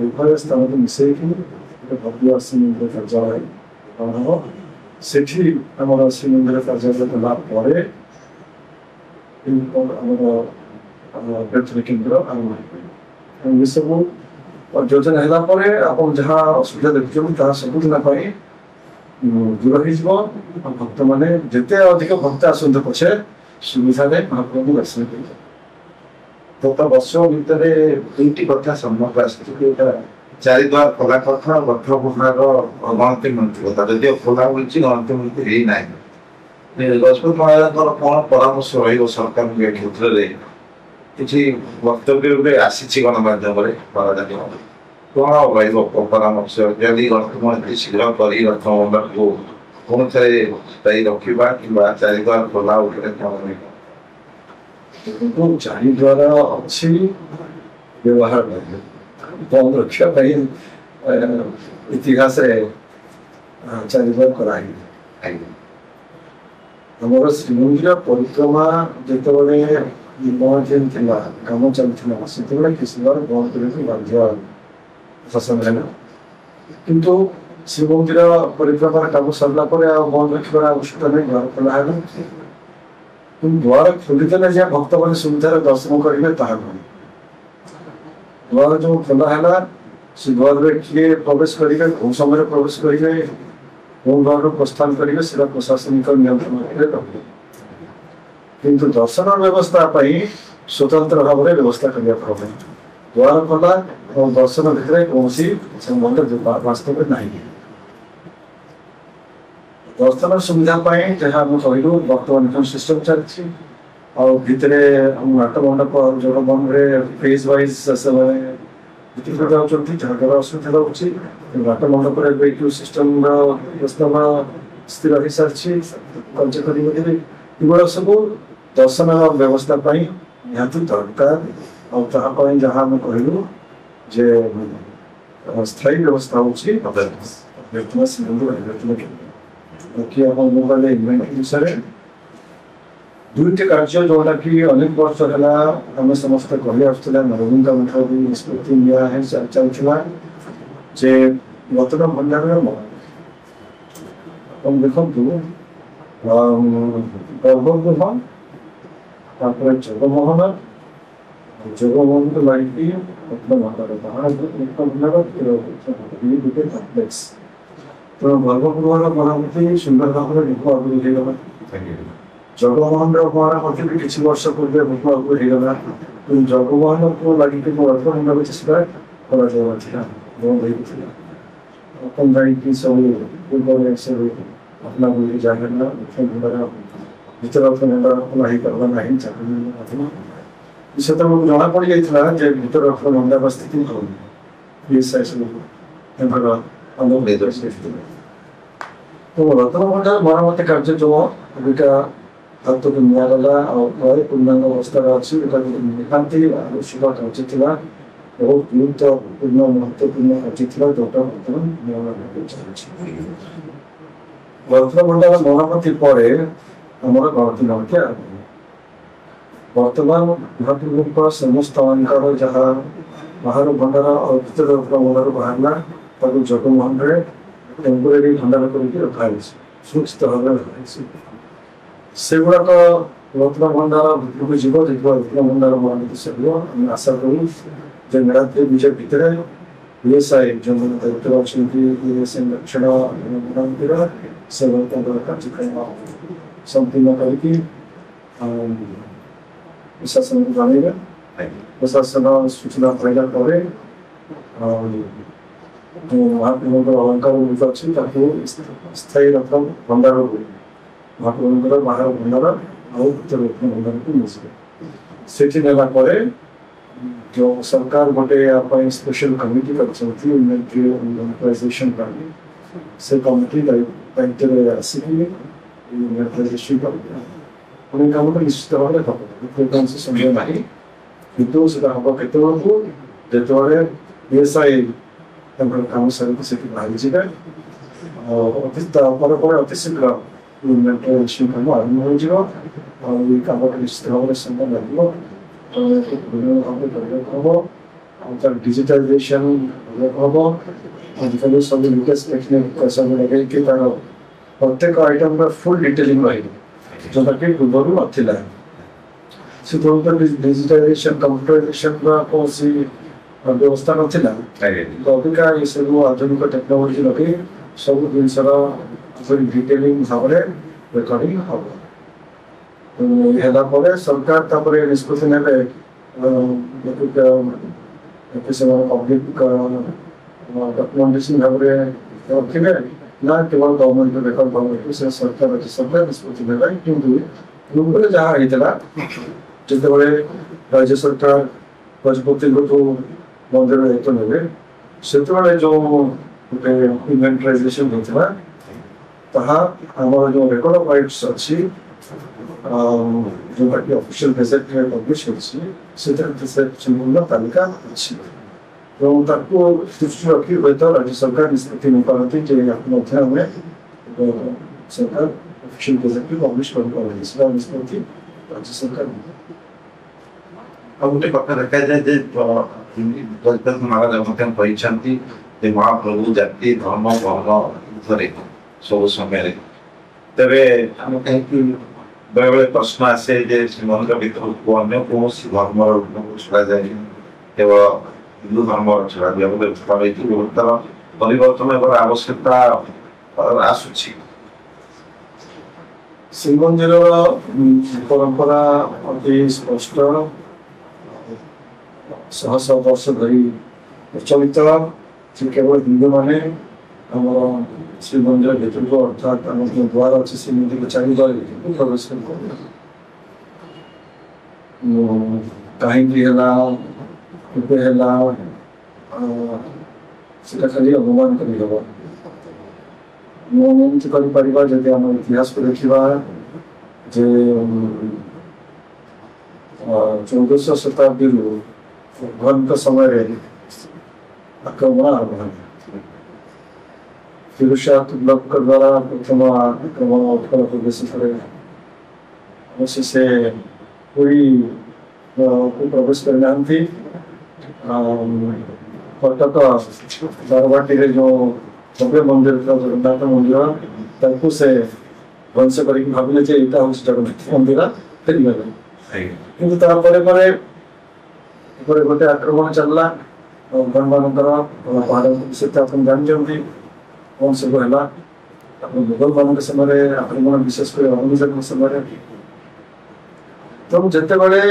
Speaker 2: उभय स्थान को मिसेकी भव्य श्रीमंदिर कार्यालय से श्रीमंदिर कार्यालय कलापर अभ्यर्थना केन्द्र ये सब योजना है आप जहाँ असुविधा देखुं सब दिन ଦୂର ହେଇଯିବ। ଭକ୍ତ ମାନେ ଯେତେ ଅଧିକ ଭକ୍ତ ଆସନ୍ତୁ ପଛେ ସୁବିଧାରେ ମହାପ୍ରଭୁଙ୍କୁ ଦର୍ଶନ କରିବେ।
Speaker 1: ଗତ ବର୍ଷ ଭିତରେ ଦୁଇଟି କଥା ସମ୍ମୁଖ ଆସିଛି, ଯୋଉଟା ଚାରିଦ୍ୱାର ଖୋଲା କଥା ଆଉ ରଥ ଭଣ୍ଡାର ଗଣତି ମନ୍ତ୍ରୀ କଥା। ଯଦିଓ ଖୋଲା ହୋଇଛି, ଗଣତି ମନ୍ତ୍ରୀ ହେଇନାହିଁ। ଗଜପତି ମହାରାଜଙ୍କର କଣ ପରାମର୍ଶ ରହିବ ସରକାରଙ୍କ ଏ କ୍ଷେତ୍ରରେ? କିଛି ବକ୍ତବ୍ୟ ଏବେ ଆସିଛି ଗଣମାଧ୍ୟମରେ ମହାରାଜ କଣ ରହିବ ପରାମର୍ଶ? ଯଦି ଗଣତି ଶୀଘ୍ର କରି ରଥ ଭଣ୍ଡାରକୁ ପୁଣି ଥରେ ସ୍ଥାୟୀ ରଖିବା କିମ୍ବା ଚାରିଦ୍ୱାର ଖୋଲା ଉପରେ କଣ ରହିବ?
Speaker 2: ଚାରିଦ୍ୱାର ଅଛି, ବ୍ୟବହାର ନାହିଁ। ବନ୍ଦ ରଖିବା ପାଇଁ ଇତିହାସରେ ଚାରିଦ୍ୱାର କରାହେଇନି। ଆମର ଶ୍ରୀମନ୍ଦିର ପରିକ୍ରମା ଯେତେବେଳେ ନିର୍ମାଣ ଥିଲା, କାମ ଚାଲିଥିଲା, ସେତେବେଳେ କିଛି ବାର ବନ୍ଦ କରିବାକୁ ବାଧ୍ୟ ଶାସନ ହେଲା। କିନ୍ତୁ ଶ୍ରୀମନ୍ଦିର ପରିକ୍ରମାର କାମ ସରିଲା ପରେ ଆଉ ବନ୍ଦ ରଖିବାର ଆବଶ୍ୟକତା ନାହିଁ, ଦ୍ୱାର ଖୋଲା ହେଲା। କିନ୍ତୁ ଦ୍ୱାର ଖୋଲିଦେଲେ ଯେ ଭକ୍ତମାନେ ସୁବିଧାରେ ଦର୍ଶନ କରିବେ ତାହା ନୁହେଁ। ଦ୍ୱାର ଯୋଉ ଖୋଲା ହେଲା, ସେ ଦ୍ୱାରରେ କିଏ ପ୍ରବେଶ କରିବେ, କୋଉ ସମୟରେ ପ୍ରବେଶ କରିବେ, କୋଉ ଦ୍ୱାରରୁ ପ୍ରସ୍ଥାନ କରିବେ, ସେଟା ପ୍ରଶାସନିକ ନିୟନ୍ତ୍ରଣରେ ରହିବ। କିନ୍ତୁ ଦର୍ଶନ ବ୍ୟବସ୍ଥା ପାଇଁ ସ୍ୱତନ୍ତ୍ର ଭାବରେ ବ୍ୟବସ୍ଥା କରିବାକୁ ହେବ। ଦ୍ୱାର ଖୋଲା ଏବଂ ଦର୍ଶନ ଭିତରେ କୌଣସି ସମ୍ବନ୍ଧ ବାସ୍ତବରେ ନାହିଁ। ଦର୍ଶନ ସୁବିଧା ପାଇଁ ଯାହା ଆମେ କହିଲୁ, ବର୍ତ୍ତମାନ ସିଷ୍ଟମ ଚାଲିଛି। ଆଉ ଭିତରେ ନାଟ ମଣ୍ଡପ ଜଗମୋହନରେ ଫେଜ୍ ୱାଇଜ୍ ସେମାନେ ଭିତରକୁ ଯାଉଛନ୍ତି, ଯାହାଦ୍ୱାରା ଅସୁବିଧା ରହୁଛି। ନାଟ ମଣ୍ଡପରେ ଭେହିକିଲ୍ ସିଷ୍ଟମର ପ୍ରସ୍ତାବ ସ୍ଥିର ହେଇସାରିଛି, କାର୍ଯ୍ୟ କରିବ। ଏଗୁଡ଼ା ସବୁ ଦର୍ଶନ ବ୍ୟବସ୍ଥା ପାଇଁ ନିହାତି ଦରକାର। ଆଉ ତାହା ପାଇଁ ଯାହା ଆମେ କହିଲୁ ଯେ ସ୍ଥାୟୀ ବ୍ୟବସ୍ଥା ହେଉଛି ବାକି ଆମ ମୋବାଇଲ ଇନଭେଣ୍ଟରି ବିଷୟରେ ଦୁଇଟି କାର୍ଯ୍ୟ ଯୋଉଟାକି ଅନେକ ବର୍ଷ ହେଲା ଆମେ ସମସ୍ତେ କହି ଆସୁଥିଲେ, ନବୀନଙ୍କ ଠାରୁ ନିଷ୍ପତ୍ତି ନିଆ ଚାଲିଥିଲା ଯେ ରତ୍ନ ଭଣ୍ଡାରର ଆପଣ ଦେଖନ୍ତୁ ଗର୍ଭଗୃହ, ତାପରେ ଜଗମୋହନକୁ ଲାଗିକି ରତ୍ନ ଭଣ୍ଡାର, ରତ୍ନ ଭଣ୍ଡାର ଦୁଇଟି କମ୍ପ୍ଲେକ୍ସ। ତେଣୁ ଗର୍ଭଗୃହର ମରାମତି ସୁନ୍ଦର ଭାବରେ ଲୋକ ଆଗରୁ ହେଇଗଲା। ଜଗମୋହନର ମରାମତି ବି କିଛି ବର୍ଷ ପୂର୍ବେ ଲୋକ ଆଗରୁ ହେଇଗଲା। କିନ୍ତୁ ଜଗମୋହନକୁ ଲାଗିକି ରତ୍ନ ଭଣ୍ଡାର ଚେଷ୍ଟା କରାଯାଉନଥିଲା, ବନ୍ଦ ହେଇଥିଲା। ଆପଣ ଯାଇକି ସବୁ ପୂର୍ବରେ ସବୁ ଘଟଣା ଗୁଡ଼ିକ ଜାଣିଲା, ରତ୍ନ ଭଣ୍ଡାର ଭିତର ରତ୍ନ ଭଣ୍ଡାର ଖୋଲା ହେଇପାରିଲା ନାହିଁ। ଚାକିରି ନଥିଲା, ସେତେବେଳକୁ ଜଣା ପଡ଼ିଯାଇଥିଲା ଯେ ଭିତର ରତ୍ନ ଭଣ୍ଡାର ସ୍ଥିତି ହେଉନି। ସବୁ ତାଙ୍କର ତ ରତ୍ନ ଭଣ୍ଡାର ମରାମତି କାର୍ଯ୍ୟ ଯୋଉ ଏଇଟା ହାତକୁ ନିଆଗଲା ଆଉ ପ୍ରାୟ ପୂର୍ଣ୍ଣାଙ୍ଗ ଅବସ୍ଥାରେ ଅଛି। ଏଇଟା ନିହାତି ଆବଶ୍ୟକ କାର୍ଯ୍ୟ ଥିଲା, ବହୁତ ଗୁରୁତ୍ୱପୂର୍ଣ୍ଣ ମହତ୍ୱପୂର୍ଣ୍ଣ କାର୍ଯ୍ୟ ଥିଲା, ଯୋଉଟା ବର୍ତ୍ତମାନ ଚାଲିଛି। ରତ୍ନ ଭଣ୍ଡାର ମରାମତି ପରେ ଆମର ଗଣତି ନୀତି ଆରମ୍ଭ। ବର୍ତ୍ତମାନ ମହାପ୍ରଭୁଙ୍କ ସମସ୍ତଙ୍କର ଯାହା ବାହାର ଭଣ୍ଡାର ଆଉ ଭିତର ରତ୍ନ ଭଣ୍ଡାର ବାହାରିଲା, ତାକୁ ଜଗମୋହନରେ ଟେମ୍ପୋରାରୀ ଭଣ୍ଡାର କରିକି ରଖାଯାଇଛି, ସୁରକ୍ଷିତ ଭାବରେ ରଖାଯାଇଛି। ସେଗୁଡ଼ାକ ରତ୍ନ ଭଣ୍ଡାର ଭିତରକୁ ଯିବ, ଦେଖିବା ରତ୍ନ ଭଣ୍ଡାର ମରାମତି ସରିବ। ଆମେ ଆଶା କରୁ ଯେ ନୀଳାଦ୍ରି ବିଜେ ଭିତରେ ESI ଯେଉଁମାନେ ଦାୟିତ୍ୱ ଅଛନ୍ତି, ESI ଦକ୍ଷିଣ ମରାମତିର ସେମାନେ ତାଙ୍କର କାର୍ଯ୍ୟକ୍ରମ ସମ୍ପୂର୍ଣ୍ଣ କରିକି ପ୍ରଶାସନକୁ ଜଣାଇବେ। ପ୍ରଶାସନ ସୂଚନା ପାଇଲା ପରେ ମହାପ୍ରଭୁଙ୍କର ଅଳଙ୍କାର ଗୁଡ଼ିକ ଅଛି, ତାକୁ ସ୍ଥାୟୀ ରତ୍ନ ଭଣ୍ଡାରକୁ ମହାପ୍ରଭୁଙ୍କର ବାହାର ଭଣ୍ଡାର ଆଉ ଭିତର ରତ୍ନ ଭଣ୍ଡାରକୁ ମିଶିବେ। ସେଠି ନେଲା ପରେ ଯେଉଁ ସରକାର ଗୋଟେ ୟା ପାଇଁ ସ୍ପେଶାଲ କମିଟି କରିଛନ୍ତି, ଇନଭେଣ୍ଟରାଇଜେସନ ପାଇଁ, ସେ କମିଟି ଦାୟିତ୍ୱରେ ଆସିକି ଇନଭେଣ୍ଟରାଇଜେସନ କରିବେ। ପୁଣି କାମଟା ନିଶ୍ଚିତ ଭାବରେ ହେବ, କୌଣସି ସନ୍ଦେହ ନାହିଁ। କିନ୍ତୁ ସେଟା ହେବ କେତେବେଳକୁ, ଯେତେବେଳେ ESI ତାଙ୍କର କାମ ସାରିକି ସେଠି ବାହାରିଯିବେ। ତାପରେ ପରେ ଅତି ଶୀଘ୍ର ଇନଭେଣ୍ଟରାଇଜେସନ କାମ ଆରମ୍ଭ ହୋଇଯିବ। ଆଉ ଏଇ କାମଟା ନିଶ୍ଚିତ ଭାବରେ ସମୟ ଲାଗିବ, ଭାବରେ କରିବାକୁ ହେବ। ଆଉ ତାର ଡିଜିଟାଇଜେସନ କରିବାକୁ ହେବ। ଆଜିକାଲି ସବୁ ଲେଟେଷ୍ଟ ଟେକ୍ନିକ ସବୁ ଲଗେଇକି ତାର ପ୍ରତ୍ୟେକ ଆଇଟମର ଫୁଲ୍ ଡିଟେଲିଂ ରହିବ, ଯୋଉଟାକି ପୂର୍ବରୁ ନଥିଲା। ସେତେବେଳେ ଡିଜିଟାଇଜେସନ କମ୍ପ୍ୟୁଟରାଇଜେସନର କୌଣସି ବ୍ୟବସ୍ଥା ନଥିଲା। ଅବିକା ଏସବୁ ଆଧୁନିକ ଟେକ୍ନୋଲୋଜି ଲଗେଇ ସବୁ ଜିନିଷର डिटेलिंग भाव में रेकर्डिंग हम है सरकार तापर निष्पत्ति ने पब्लिक डॉक्यूमेंटेशन भाव में रखे ना केवल गवर्नमेंट रेकर्ड भाव से सरकार सरकार निष्पत्ति ने किंतु पूर्व जहाँ होता जिते राज्य सरकार गजपति को मंदिर दायित्व ने से जो गोटे इन्वेंटराइजेशन होता जो रेकर्ड ऑफ राइट्स अच्छी जो ऑफिशियल गजेट में पब्लिश होती तालिका अच्छी दृष्टि रखी हुए तो राज्य सरकार निष्पत्ति नहीं पारती में सरकार ऑफिशियल गजेट भी पब्लिश कर निष्पत्ति राज्य सरकार
Speaker 1: गोटे कथा देखा जाए गजपति महाराज महाप्रभु जाति धर्म वर्ण ऊपर सब समय तेरे कहीं बेले बेले प्रश्न आसे श्रीमंदिर भर को अन्य कौन धर्म लोक छड़ा जाए केवल हिंदू धर्म छड़ा व्यवस्था परिवर्तन आवश्यकता आसूची
Speaker 2: श्रीमंदिर परंपरा अति स्पष्ट शह शह वर्ष धरी प्रचलित केवल हिंदू माने श्रीमंदिर भर को अर्थात जो द्वार अच्छे श्रीमंदिर को चारिद्वार प्रवेश कहीं खाली अनुमान कर इतिहास को देखा 1400 शताब्दी मुगल समय आक्रमण आरंभ फिरोज शाह तुगलक द्वारा प्रथम आक्रमण उत्कल प्रदेश अवशेषे कोई प्रवेश करना कटक बारवाटी जो भव्य मंदिर था जगन्नाथ मंदिर ताकू से ध्वंस कर भाविले जगन्नाथ मंदिर फेरीगले किंतु गोटे आक्रमण चलला मुगल मानकर पहाड़ विषय आप जानते कौन सब है मुगल मान समय आक्रमण विशेषकर औरंगजेब समय तो जिते बड़े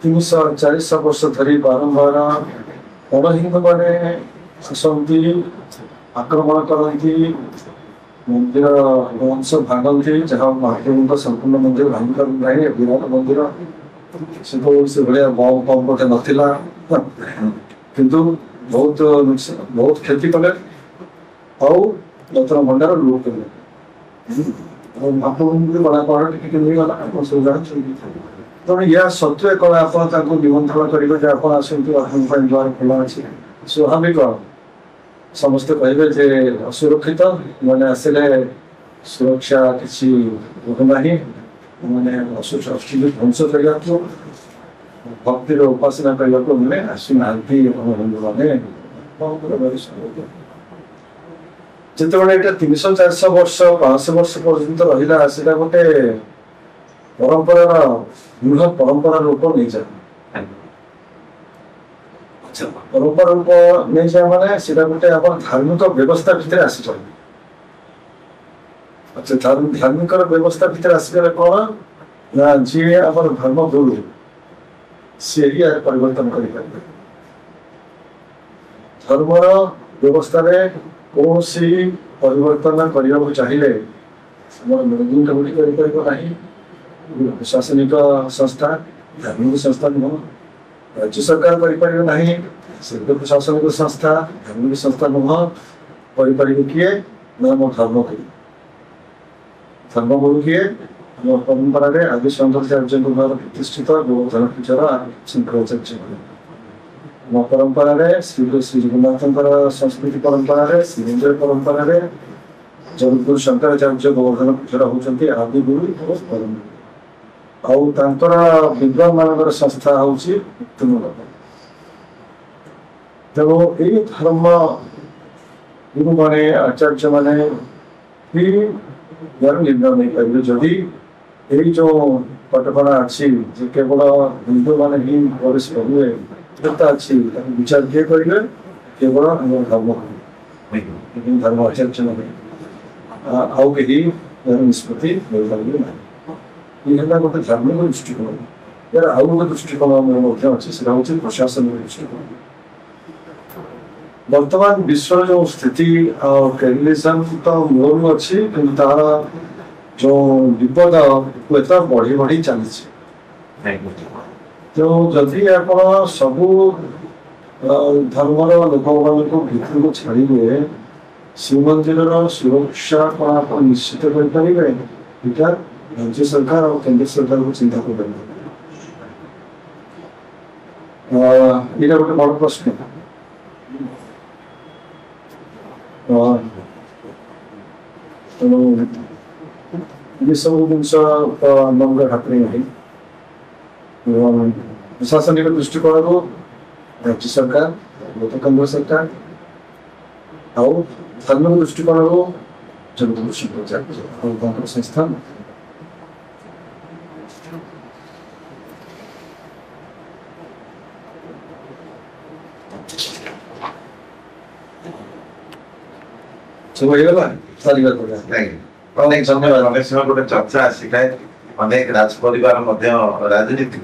Speaker 2: 300-400 वर्ष धरी बारंबार बड़ हिंदू मैंने आसती आक्रमण करती मंदिर वंश भांगती जहाँ महाप्रभु संपूर्ण मंदिर भांगी पार ना विराट मंदिर से भाया बम फम बोधे नाला किंतु बहुत बहुत क्षति कले रत्न भंडार लुट कले महाप्रभु बड़ा पहाड़ टिके गला सब जानते तेणु या सत्वे कौन आप निमंत्रण करेंगे आप द्वार खोला अच्छी स्वाभाविक समस्ते कहे जे असुरक्षित मैंने आसिले सुरक्षा किसी ना मैंने ध्वंस करने को भक्तिर उपासना करने को मैंने आसुना हिंदू मैंने जिते बड़े 300-400 वर्ष 500 वर्ष पर्यंत रहा से गोटे परंपरार दृढ़ परंपरा रूप नहीं जाए परंपरा रूप नहीं जाए माने गोटे धार्मिक व्यवस्था भितर आसी अच्छा धार्मिक व्यवस्था भितर आसगले कौन ना जी आम धर्म गुरु सी परिवर्तन कर धर्मर व्यवस्था कौन सी परिवर्तन करने को चाहिए मैनेजिंग कमिटी करना प्रशासनिक संस्था धार्मिक संस्था नुह राज्य सरकार करना सिविल प्रशासनिक संस्था धार्मिक संस्था नुह कर किए ना मो धर्मगुरु किए परंपरा आदि शंकराचार्य द्वारा प्रतिष्ठित गोवर्धन पूजार शंकराचार्य परंपरा श्री जगन्नाथ संस्कृति परंपरा श्रीमंदिर परंपरा जगतगुरु शंकराचार्य गोवर्धन पूजार होती आदि गुरु आउर विद्वान मान संस्था हूँ मुक्तिमूलक तेणु यही धर्म गुरु माने आचार्य माने ही यार निर्णय नहीं पारे जदि यही जो कटकणा अच्छी केवल हिंदू माने ही प्रवेश करेंगे अच्छी विचार किए करेंगे केवल धर्म धर्म आचरण आउ कहीं निष्पत्ति गोटे धार्मिक दृष्टिकोण यार आउ गोटे दृष्टिकोण अच्छे हूँ प्रशासन दृष्टिकोण बर्तमान विश्व जो स्थिति टेररिज्म तो मूल अच्छी कि तार जो विपद एत बढ़ी बढ़ी चलती तो जदि आप सबू धर्मर लोक भितर को छाड़े श्रीमंदिर सुरक्षा कौन आप निश्चित करें यहाँ राज्य सरकार और केंद्र सरकार को चिंता कर गोटे बड़ प्रश्न ये सब जिनस हाथ में नहीं प्रशासनिक दृष्टिकोण को राज्य सरकार केंद्र सरकार और धार्मिक दृष्टिकोण को जन संस्थान सब हो गला सारी बात हो गया
Speaker 1: अनेक समय गोटे चर्चा आसिଥାଏ अनेक राज परिवार राजनीति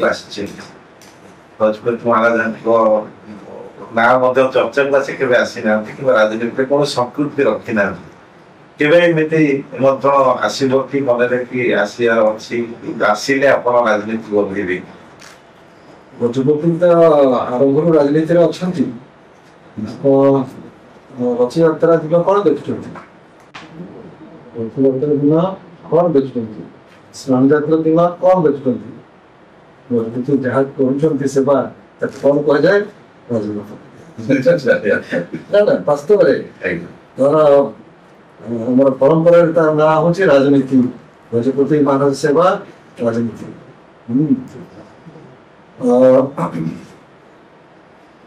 Speaker 1: गजपति महाराज ना चर्चा को से केवे आसी ना कि राजनीति कौन संस्कृति रखी ना केवे एमती निमंत्रण आसो कि मन कि आसार अच्छी आसिले आप राजनीति गढ़े
Speaker 2: गजपति तो आरंभ राजनीति अच्छा रथ यात्रा दिन कौन देखुं रथ यात्रा दिन कौन देखुं स्नान यात्रा दिन कौन देखुं गजपति जहाँ कर सेवा कौन कह जाए राजनीति वास्तव आम परंपरा तार ना हूँ राजनीति गजपति महाराज सेवा राजनीति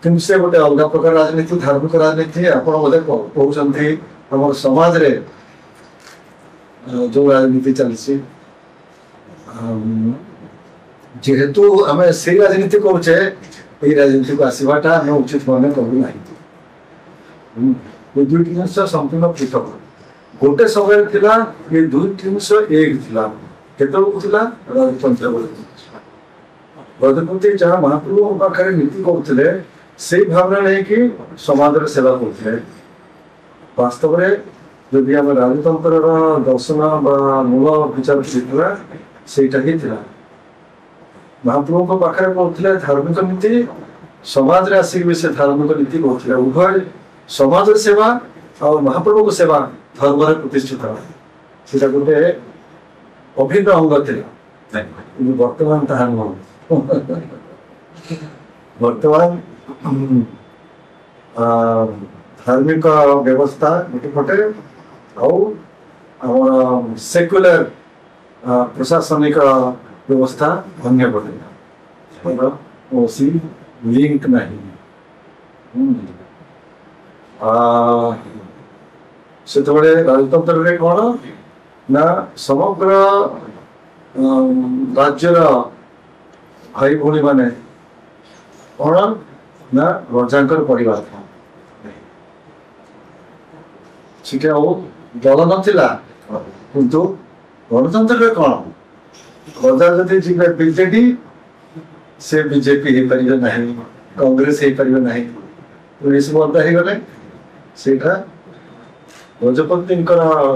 Speaker 2: कि से गोटे अलग प्रकार राजनीति धार्मिक राजनीति आप कहते आम समाज रे जो राजनीति चलती जेहेतु आम से राजनीति करुचे ये राजनीति को आसवाटा आम उचित मन करूना दुईट जिन संपूर्ण पृथक गोटे समय थिला ये दुईट जिन एक थिला केतला राजतंत्र गजपति जहाँ महाप्रभु पाखे नीति करते से भावना नहीं कि समाज सेवा करते वास्तव में जदि आम राजतंत्र दर्शन मूल विचार से महाप्रभु पाखे कहते धार्मिक नीति समाज रे आसिक भी से धार्मिक नीति कहते उभय समाज सेवा और महाप्रभु को सेवा धर्म प्रतिष्ठित से गोटे अभिन्न अंग थे बर्तमान ताहा नुह बर्तमान धार्मिक व्यवस्था गोटे पटे आम सेक्युलर प्रशासनिक व्यवस्था अन्य पटे लिंक नहीं से राजतंत्र रे कौन ना समग्र राज्यर भाई भौणी माने कौन ना रजांकर परिवार ठीक है दल नाला किंतु गणतंत्र कौन रजा जदि जी बीजेडी से बीजेपी हो पार ना कांग्रेस हो पार ना तो ये सब अलग हो गले से गजपति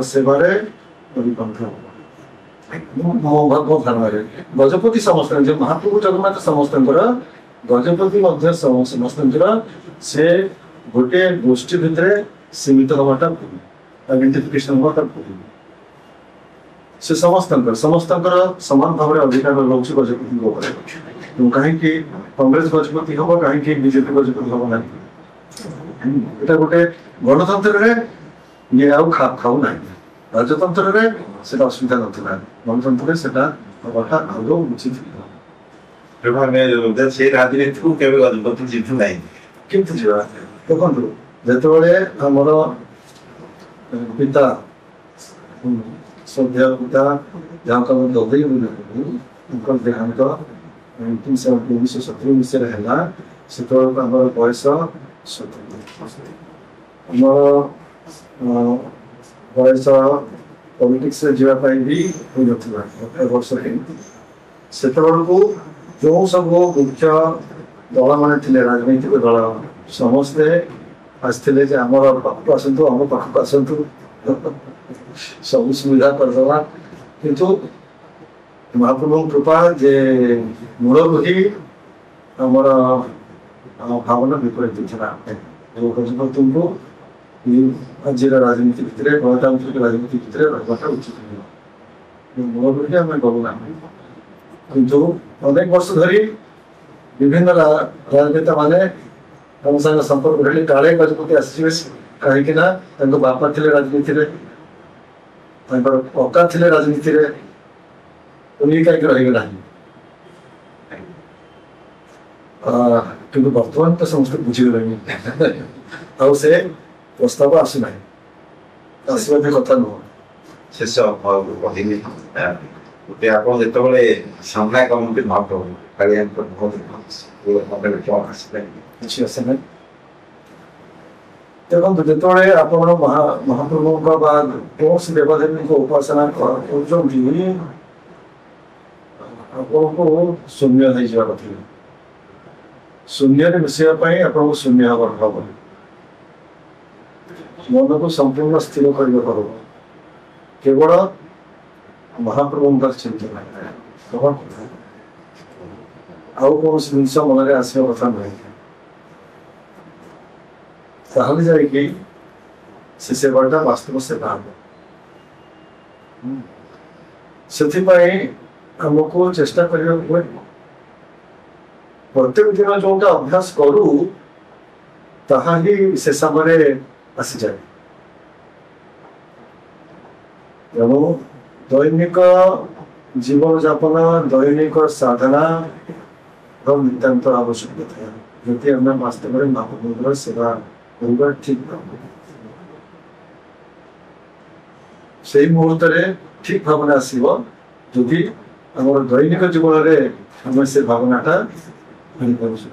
Speaker 2: सेवारे गजपति समस्त महाप्रभु जगन्नाथ समस्त गजपति समस्त से गोटे गोष्ठी भितर सीमित हवाटा आइडेंटिफिकेशन हवाटा से समस्त समान भाव में अधिकार रोचे गजपति कहीं कांग्रेस गजपति हम कहीं बीजेपी गजपति हम ना ये गोटे गणतंत्र ये आउ खाऊ ना राजतंत्र से असुविधा नाला गणतंत्र से उचित
Speaker 1: से राजनीति को केवल गजपति जीतु ना
Speaker 2: केमती जा देखो जो आमर पिता श्रद्धा पिता जहाँ को ददई देहांत 1970 मसीह से बयस 70 आम ବୟସ ପଲିଟିକ୍ସରେ ଯିବା ପାଇଁ ବି ହୋଇନଥିଲା 18 ବର୍ଷ ହେଇନି। ସେତେବେଳକୁ ଯେଉଁ ସବୁ ମୁଖ୍ୟ ଦଳମାନେ ଥିଲେ ରାଜନୈତିକ ଦଳ ସମସ୍ତେ ଆସିଥିଲେ ଯେ ଆମର ପାଖକୁ ଆସନ୍ତୁ, ଆମ ପାଖକୁ ଆସନ୍ତୁ, ସବୁ ସୁବିଧା କରିଦେବା। କିନ୍ତୁ ମହାପ୍ରଭୁଙ୍କ କୃପା ଯେ ମୂଳରୁ ହିଁ ଆମର ଭାବନା ବିପରୀତ ଥିଲା। ଯେଉଁ ଗଜପତିଙ୍କୁ ଆଜିର ରାଜନୀତି ଭିତରେ ଗଣତାନ୍ତ୍ରିକ ରାଜନୀତି ଭିତରେ ରହିବାଟା ଉଚିତ ନୁହେଁ, ମୂଳରୁ ହିଁ ଆମେ ଗଲୁନାହିଁ। କିନ୍ତୁ ଅନେକ ବର୍ଷ ଧରି ବିଭିନ୍ନ ରାଜନେତା ମାନେ ଆମ ସାଙ୍ଗେ ସମ୍ପର୍କ ରହିଲେ କାଳେ ଗଜପତି ଆସିଯିବେ, କାହିଁକି ନା ତାଙ୍କ ବାପା ଥିଲେ ରାଜନୀତିରେ, ତାଙ୍କର କକା ଥିଲେ ରାଜନୀତିରେ, ଉନି କାହିଁକି ରହିବେ ନାହିଁ। କିନ୍ତୁ ବର୍ତ୍ତମାନ ତ ସମସ୍ତେ ବୁଝିଗଲେଣି ଆଉ ସେ ପ୍ରସ୍ତାବ ଆସୁନାହିଁ, ଆସିବା ବି କଥା ନୁହଁ।
Speaker 1: ଶେଷ କହିଲି ଗୋଟେ ଆପଣ ଯେତେବେଳେ ସାମ୍ନା କରନ୍ତି ମହାପ୍ରଭୁ କାଳିଆଙ୍କ ମନରେ କଣ ଆସିଲେ?
Speaker 2: କିଛି ଆସେ ନାହିଁ। ଦେଖନ୍ତୁ ଯେତେବେଳେ ଆପଣ ମହାପ୍ରଭୁଙ୍କ ବା କୌଣସି ଦେବାଦେବୀଙ୍କ ଉପାସନା କରୁଛନ୍ତି ଆପଣଙ୍କୁ ଶୂନ୍ୟ ହେଇଯିବା କଥା। ଶୂନ୍ୟରେ ମିଶିବା ପାଇଁ ଆପଣଙ୍କୁ ଶୂନ୍ୟ ହେବାକୁ ହବ, ମନକୁ ସମ୍ପୂର୍ଣ୍ଣ ସ୍ଥିର କରିବାକୁ ହବ। କେବଳ ମହାପ୍ରଭୁଙ୍କର ଚିନ୍ତନ, ଆଉ କୌଣସି ଜିନିଷ ମନରେ ଆସିବା କଥା ନୁହେଁ। ତାହେଲେ ଯାଇକି ସେ ସେବାଟା ବାସ୍ତବ ସେବା ହବ। ସେଥିପାଇଁ ଆମକୁ ଚେଷ୍ଟା କରିବାକୁ ହୁଏ ପ୍ରତ୍ୟେକ ଦିନ ଯୋଉଟା ଅଭ୍ୟାସ କରୁ ତାହା ହିଁ ସେ ସମୟରେ ଆସିଯାଏ। ତେଣୁ ଦୈନିକ ଜୀବନଯାପନ, ଦୈନିକ ସାଧନା ନିତାନ୍ତ ଆବଶ୍ୟକତା। ଯଦି ଆମେ ବାସ୍ତବରେ ମହାପ୍ରଭୁଙ୍କର ସେବା କରିବା ଠିକ ସେଇ ମୁହୂର୍ତ୍ତରେ ଠିକ ଭାବନା ଆସିବ ଯଦି ଆମର ଦୈନିକ ଜୀବନରେ ଆମେ ସେ ଭାବନାଟା ଆଣିପାରୁଛୁ।